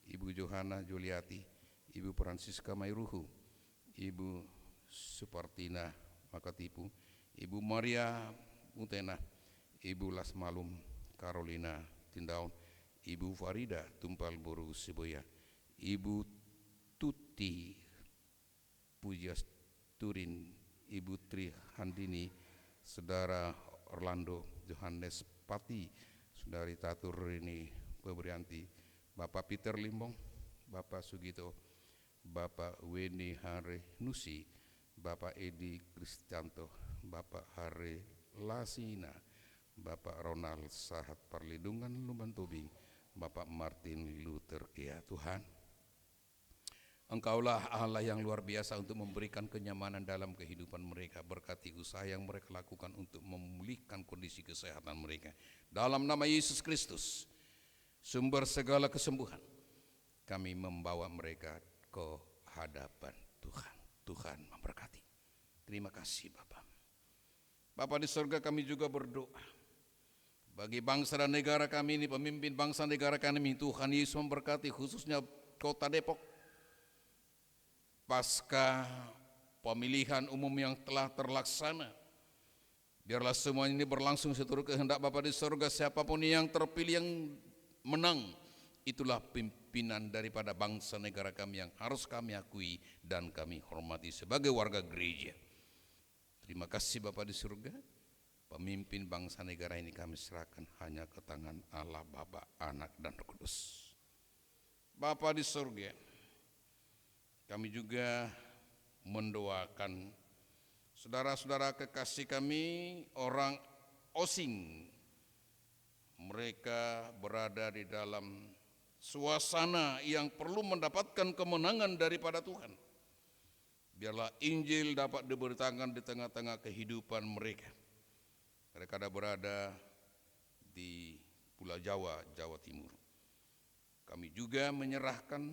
Ibu Johana Juliati, Ibu Francisca Mairuhu, Ibu Supartina Makatipu, Ibu Maria Mutena, Ibu Lasmalum Carolina Tindaun, Ibu Farida Tumpal Boru Siboya, Ibu Tuti Pujas Turin, Ibu Tri Handini, Saudara Orlando Johannes Pati, Saudari Taturini Pebrianti, Bapak Peter Limbong, Bapak Sugito, Bapak Weni Hare Nusi, Bapak Edi Kristianto, Bapak Hare Lasina, Bapak Ronald Sahat Perlindungan Lumban Tobing, Bapak Martin Luther. Ya Tuhan, Engkaulah Allah yang luar biasa untuk memberikan kenyamanan dalam kehidupan mereka. Berkati usaha yang mereka lakukan untuk memulihkan kondisi kesehatan mereka. Dalam nama Yesus Kristus, sumber segala kesembuhan, kami membawa mereka ke hadapan Tuhan. Tuhan memberkati. Terima kasih Bapak. Bapak di surga, kami juga berdoa bagi bangsa dan negara kami ini, pemimpin bangsa negara kami, Tuhan Yesus memberkati khususnya Kota Depok. Pasca pemilihan umum yang telah terlaksana, biarlah semua ini berlangsung seturut kehendak Bapa di surga. Siapapun yang terpilih yang menang, itulah pimpinan daripada bangsa negara kami yang harus kami akui dan kami hormati sebagai warga gereja. Terima kasih Bapa di surga. Pemimpin bangsa negara ini kami serahkan hanya ke tangan Allah Bapa, Anak dan Roh Kudus. Bapa di surga, kami juga mendoakan saudara-saudara kekasih kami, orang Osing. Mereka berada di dalam suasana yang perlu mendapatkan kemenangan daripada Tuhan. Biarlah Injil dapat diberitakan di tengah-tengah kehidupan mereka. Mereka ada berada di Pulau Jawa, Jawa Timur. Kami juga menyerahkan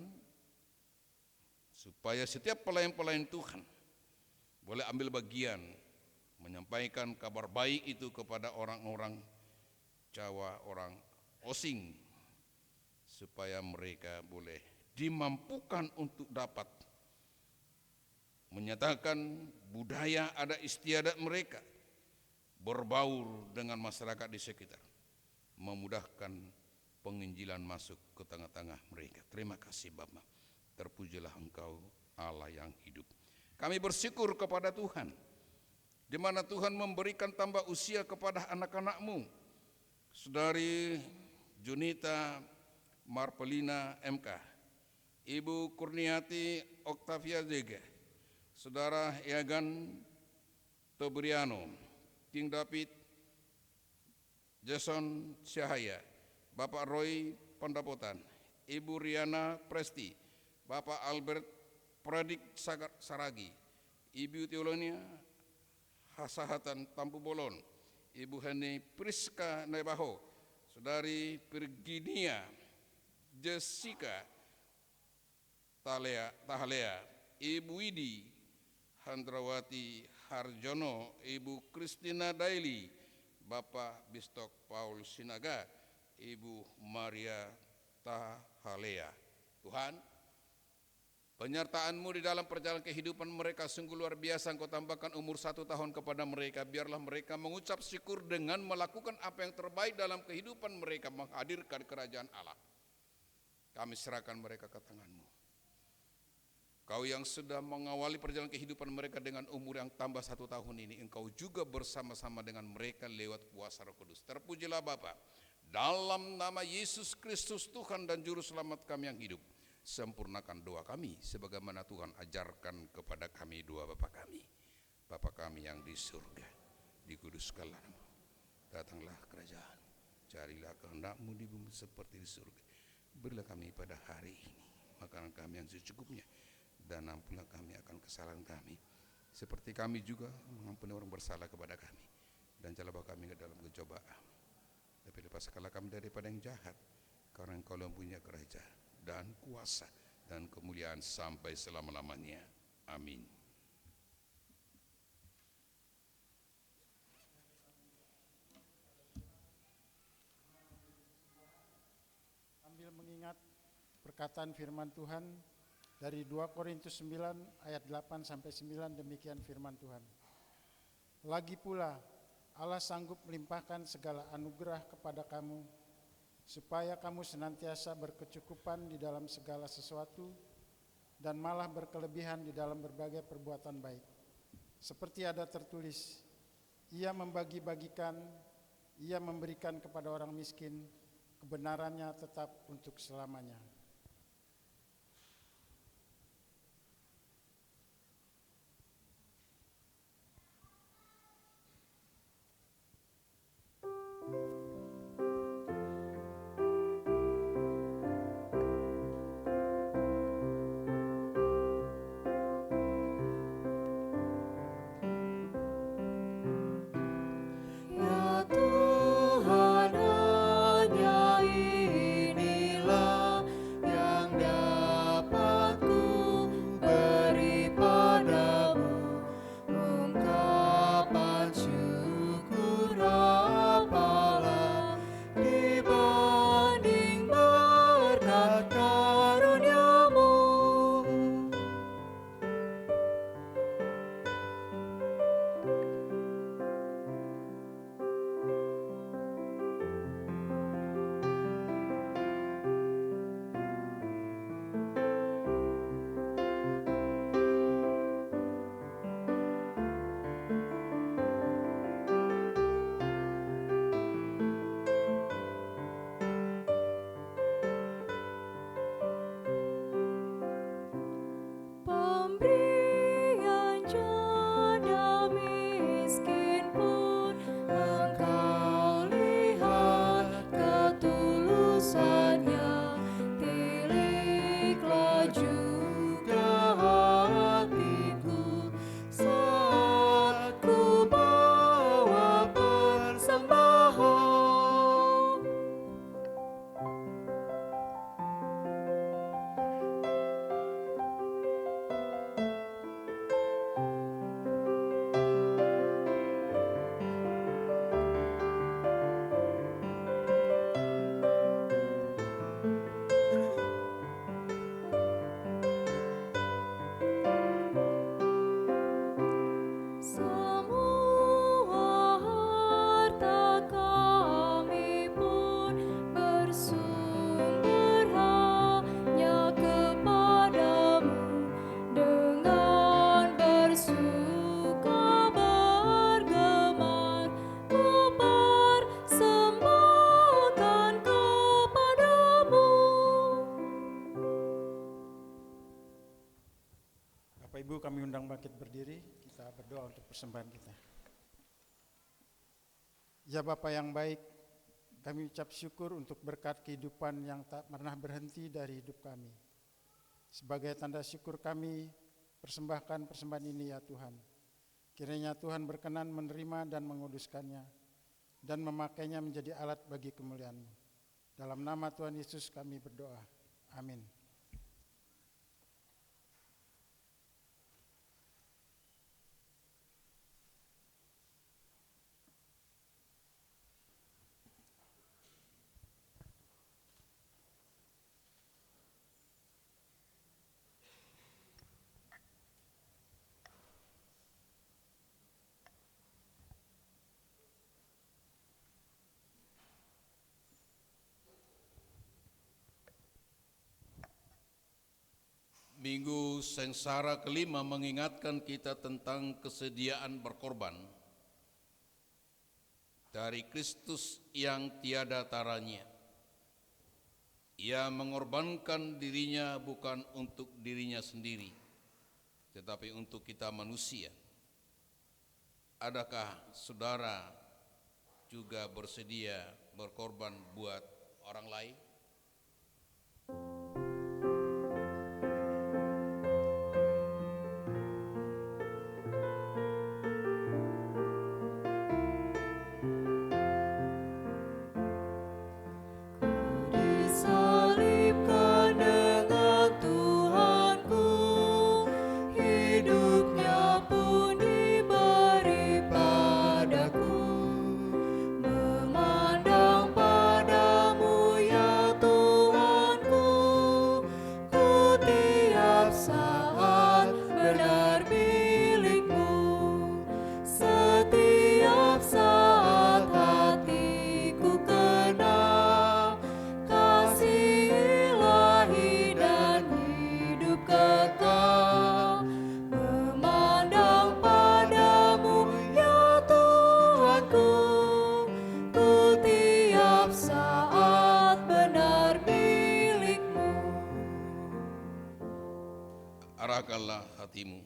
supaya setiap pelayan-pelayan Tuhan boleh ambil bagian menyampaikan kabar baik itu kepada orang-orang Jawa, orang Osing, supaya mereka boleh dimampukan untuk dapat menyatakan budaya adat istiadat mereka, berbaur dengan masyarakat di sekitar, memudahkan penginjilan masuk ke tengah-tengah mereka. Terima kasih Bapa. Terpujilah Engkau Allah yang hidup. Kami bersyukur kepada Tuhan, di mana Tuhan memberikan tambah usia kepada anak-anak-Mu, Saudari Junita Marpelina MK, Ibu Kurniati Oktavia Zega, Saudara Yagan Tobriano, King David Jason Syahaya, Bapak Roy Pandapotan, Ibu Riana Presti, Bapak Albert Pradik Saragi, Ibu Teolonia Hasahatan Tampu Bolon, Ibu Heni Priska Nebaho, Saudari Virginia Jessica Tahalea, Ibu Widi Handrawati Harjono, Ibu Kristina Daily, Bapak Bistok Paul Sinaga, Ibu Maria Tahalea. Tuhan, penyertaan-Mu di dalam perjalanan kehidupan mereka sungguh luar biasa. Engkau tambahkan umur 1 tahun kepada mereka. Biarlah mereka mengucap syukur dengan melakukan apa yang terbaik dalam kehidupan mereka, menghadirkan kerajaan Allah. Kami serahkan mereka ke tangan-Mu. Kau yang sudah mengawali perjalanan kehidupan mereka dengan umur yang tambah 1 tahun ini, Engkau juga bersama-sama dengan mereka lewat kuasa Roh Kudus. Terpujilah Bapa. Dalam nama Yesus Kristus Tuhan dan Juru Selamat kami yang hidup, sempurnakan doa kami sebagaimana Tuhan ajarkan kepada kami doa Bapa kami. Bapa kami yang di surga, dikuduskanlah nama-Mu. Datanglah kerajaan, carilah kehendak-Mu di bumi seperti di surga. Berilah kami pada hari ini makanan kami yang secukupnya, dan ampunilah kami akan kesalahan kami, seperti kami juga mengampuni orang bersalah kepada kami. Dan janganlah bawa kami ke dalam pencobaan, tapi lepaskanlah kami daripada yang jahat, karena Engkau yang punya kerajaan dan kuasa dan kemuliaan sampai selama-lamanya. Amin. Sambil mengingat perkataan firman Tuhan dari 2 Korintus 9 ayat 8 sampai 9, demikian firman Tuhan. Lagi pula, Allah sanggup melimpahkan segala anugerah kepada kamu, supaya kamu senantiasa berkecukupan di dalam segala sesuatu dan malah berkelebihan di dalam berbagai perbuatan baik. Seperti ada tertulis, Ia membagi-bagikan, Ia memberikan kepada orang miskin, kebenarannya tetap untuk selamanya. Ya Tuhan, hanya inilah yang dapat ku beri padamu, ungkapan syukur apalah dibanding berkat karuniamu. Pemberian janda miskin pun Engkau lihat ketulusannya, tiliklah juga hatiku saat ku bawa persembahan. Semua harta kami pun bersumber hanya kepadamu, dengan bersuka bergemar ku persembahkan kepadamu. Bapak Ibu, kami undang bangkit berdiri, kita berdoa untuk persembahan kita. Ya Bapa yang baik, kami ucap syukur untuk berkat kehidupan yang tak pernah berhenti dari hidup kami. Sebagai tanda syukur kami persembahkan persembahan ini ya Tuhan. Kiranya Tuhan berkenan menerima dan menguduskannya dan memakainya menjadi alat bagi kemuliaan-Mu. Dalam nama Tuhan Yesus kami berdoa. Amin. Minggu sengsara kelima mengingatkan kita tentang kesediaan berkorban dari Kristus yang tiada taranya. Ia mengorbankan dirinya bukan untuk dirinya sendiri, tetapi untuk kita manusia. Adakah saudara juga bersedia berkorban buat orang lain? Disalibkan dengan Tuhanku, hidupnya pun diberi padaku. Memandang padamu ya arahkanlah hatimu.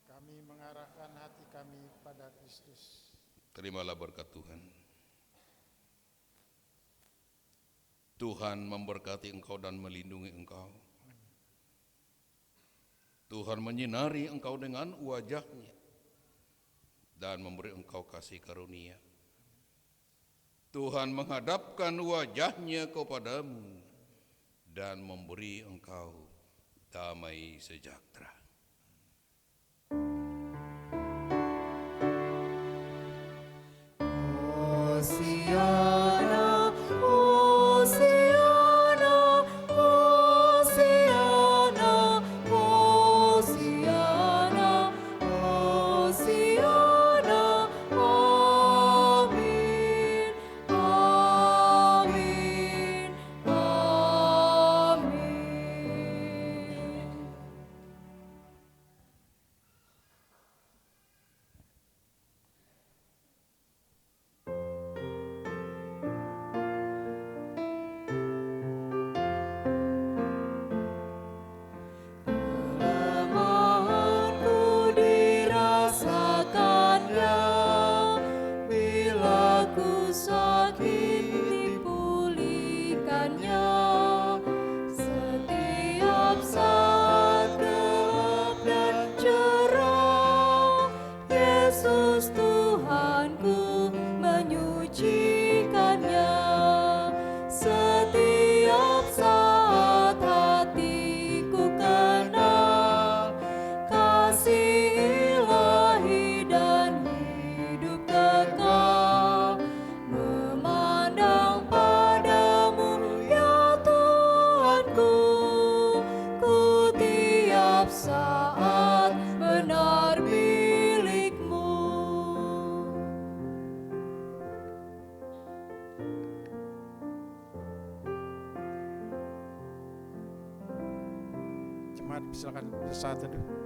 Kami mengarahkan hati kami pada Kristus. Terimalah berkat Tuhan. Tuhan memberkati engkau dan melindungi engkau. Tuhan menyinari engkau dengan wajah-Nya dan memberi engkau kasih karunia. Tuhan menghadapkan wajah-Nya kepadamu dan memberi engkau damai sejahtera. Hosiana, Hosiana, Hosiana, Hosiana, Hosiana, amin, amin, amin. Kelemahanku dirasakannya, bila ku sakit dipulihkannya. Setiap saat gelap dan cerah, Yesus Tuhanku menyucikannya. Setiap saat hatiku kenal kasih ilahi dan hidup kekal, memandang padamu ya Tuhanku, ku tiap saat benar milik-Mu. Jemaat silakan bersaat teduh.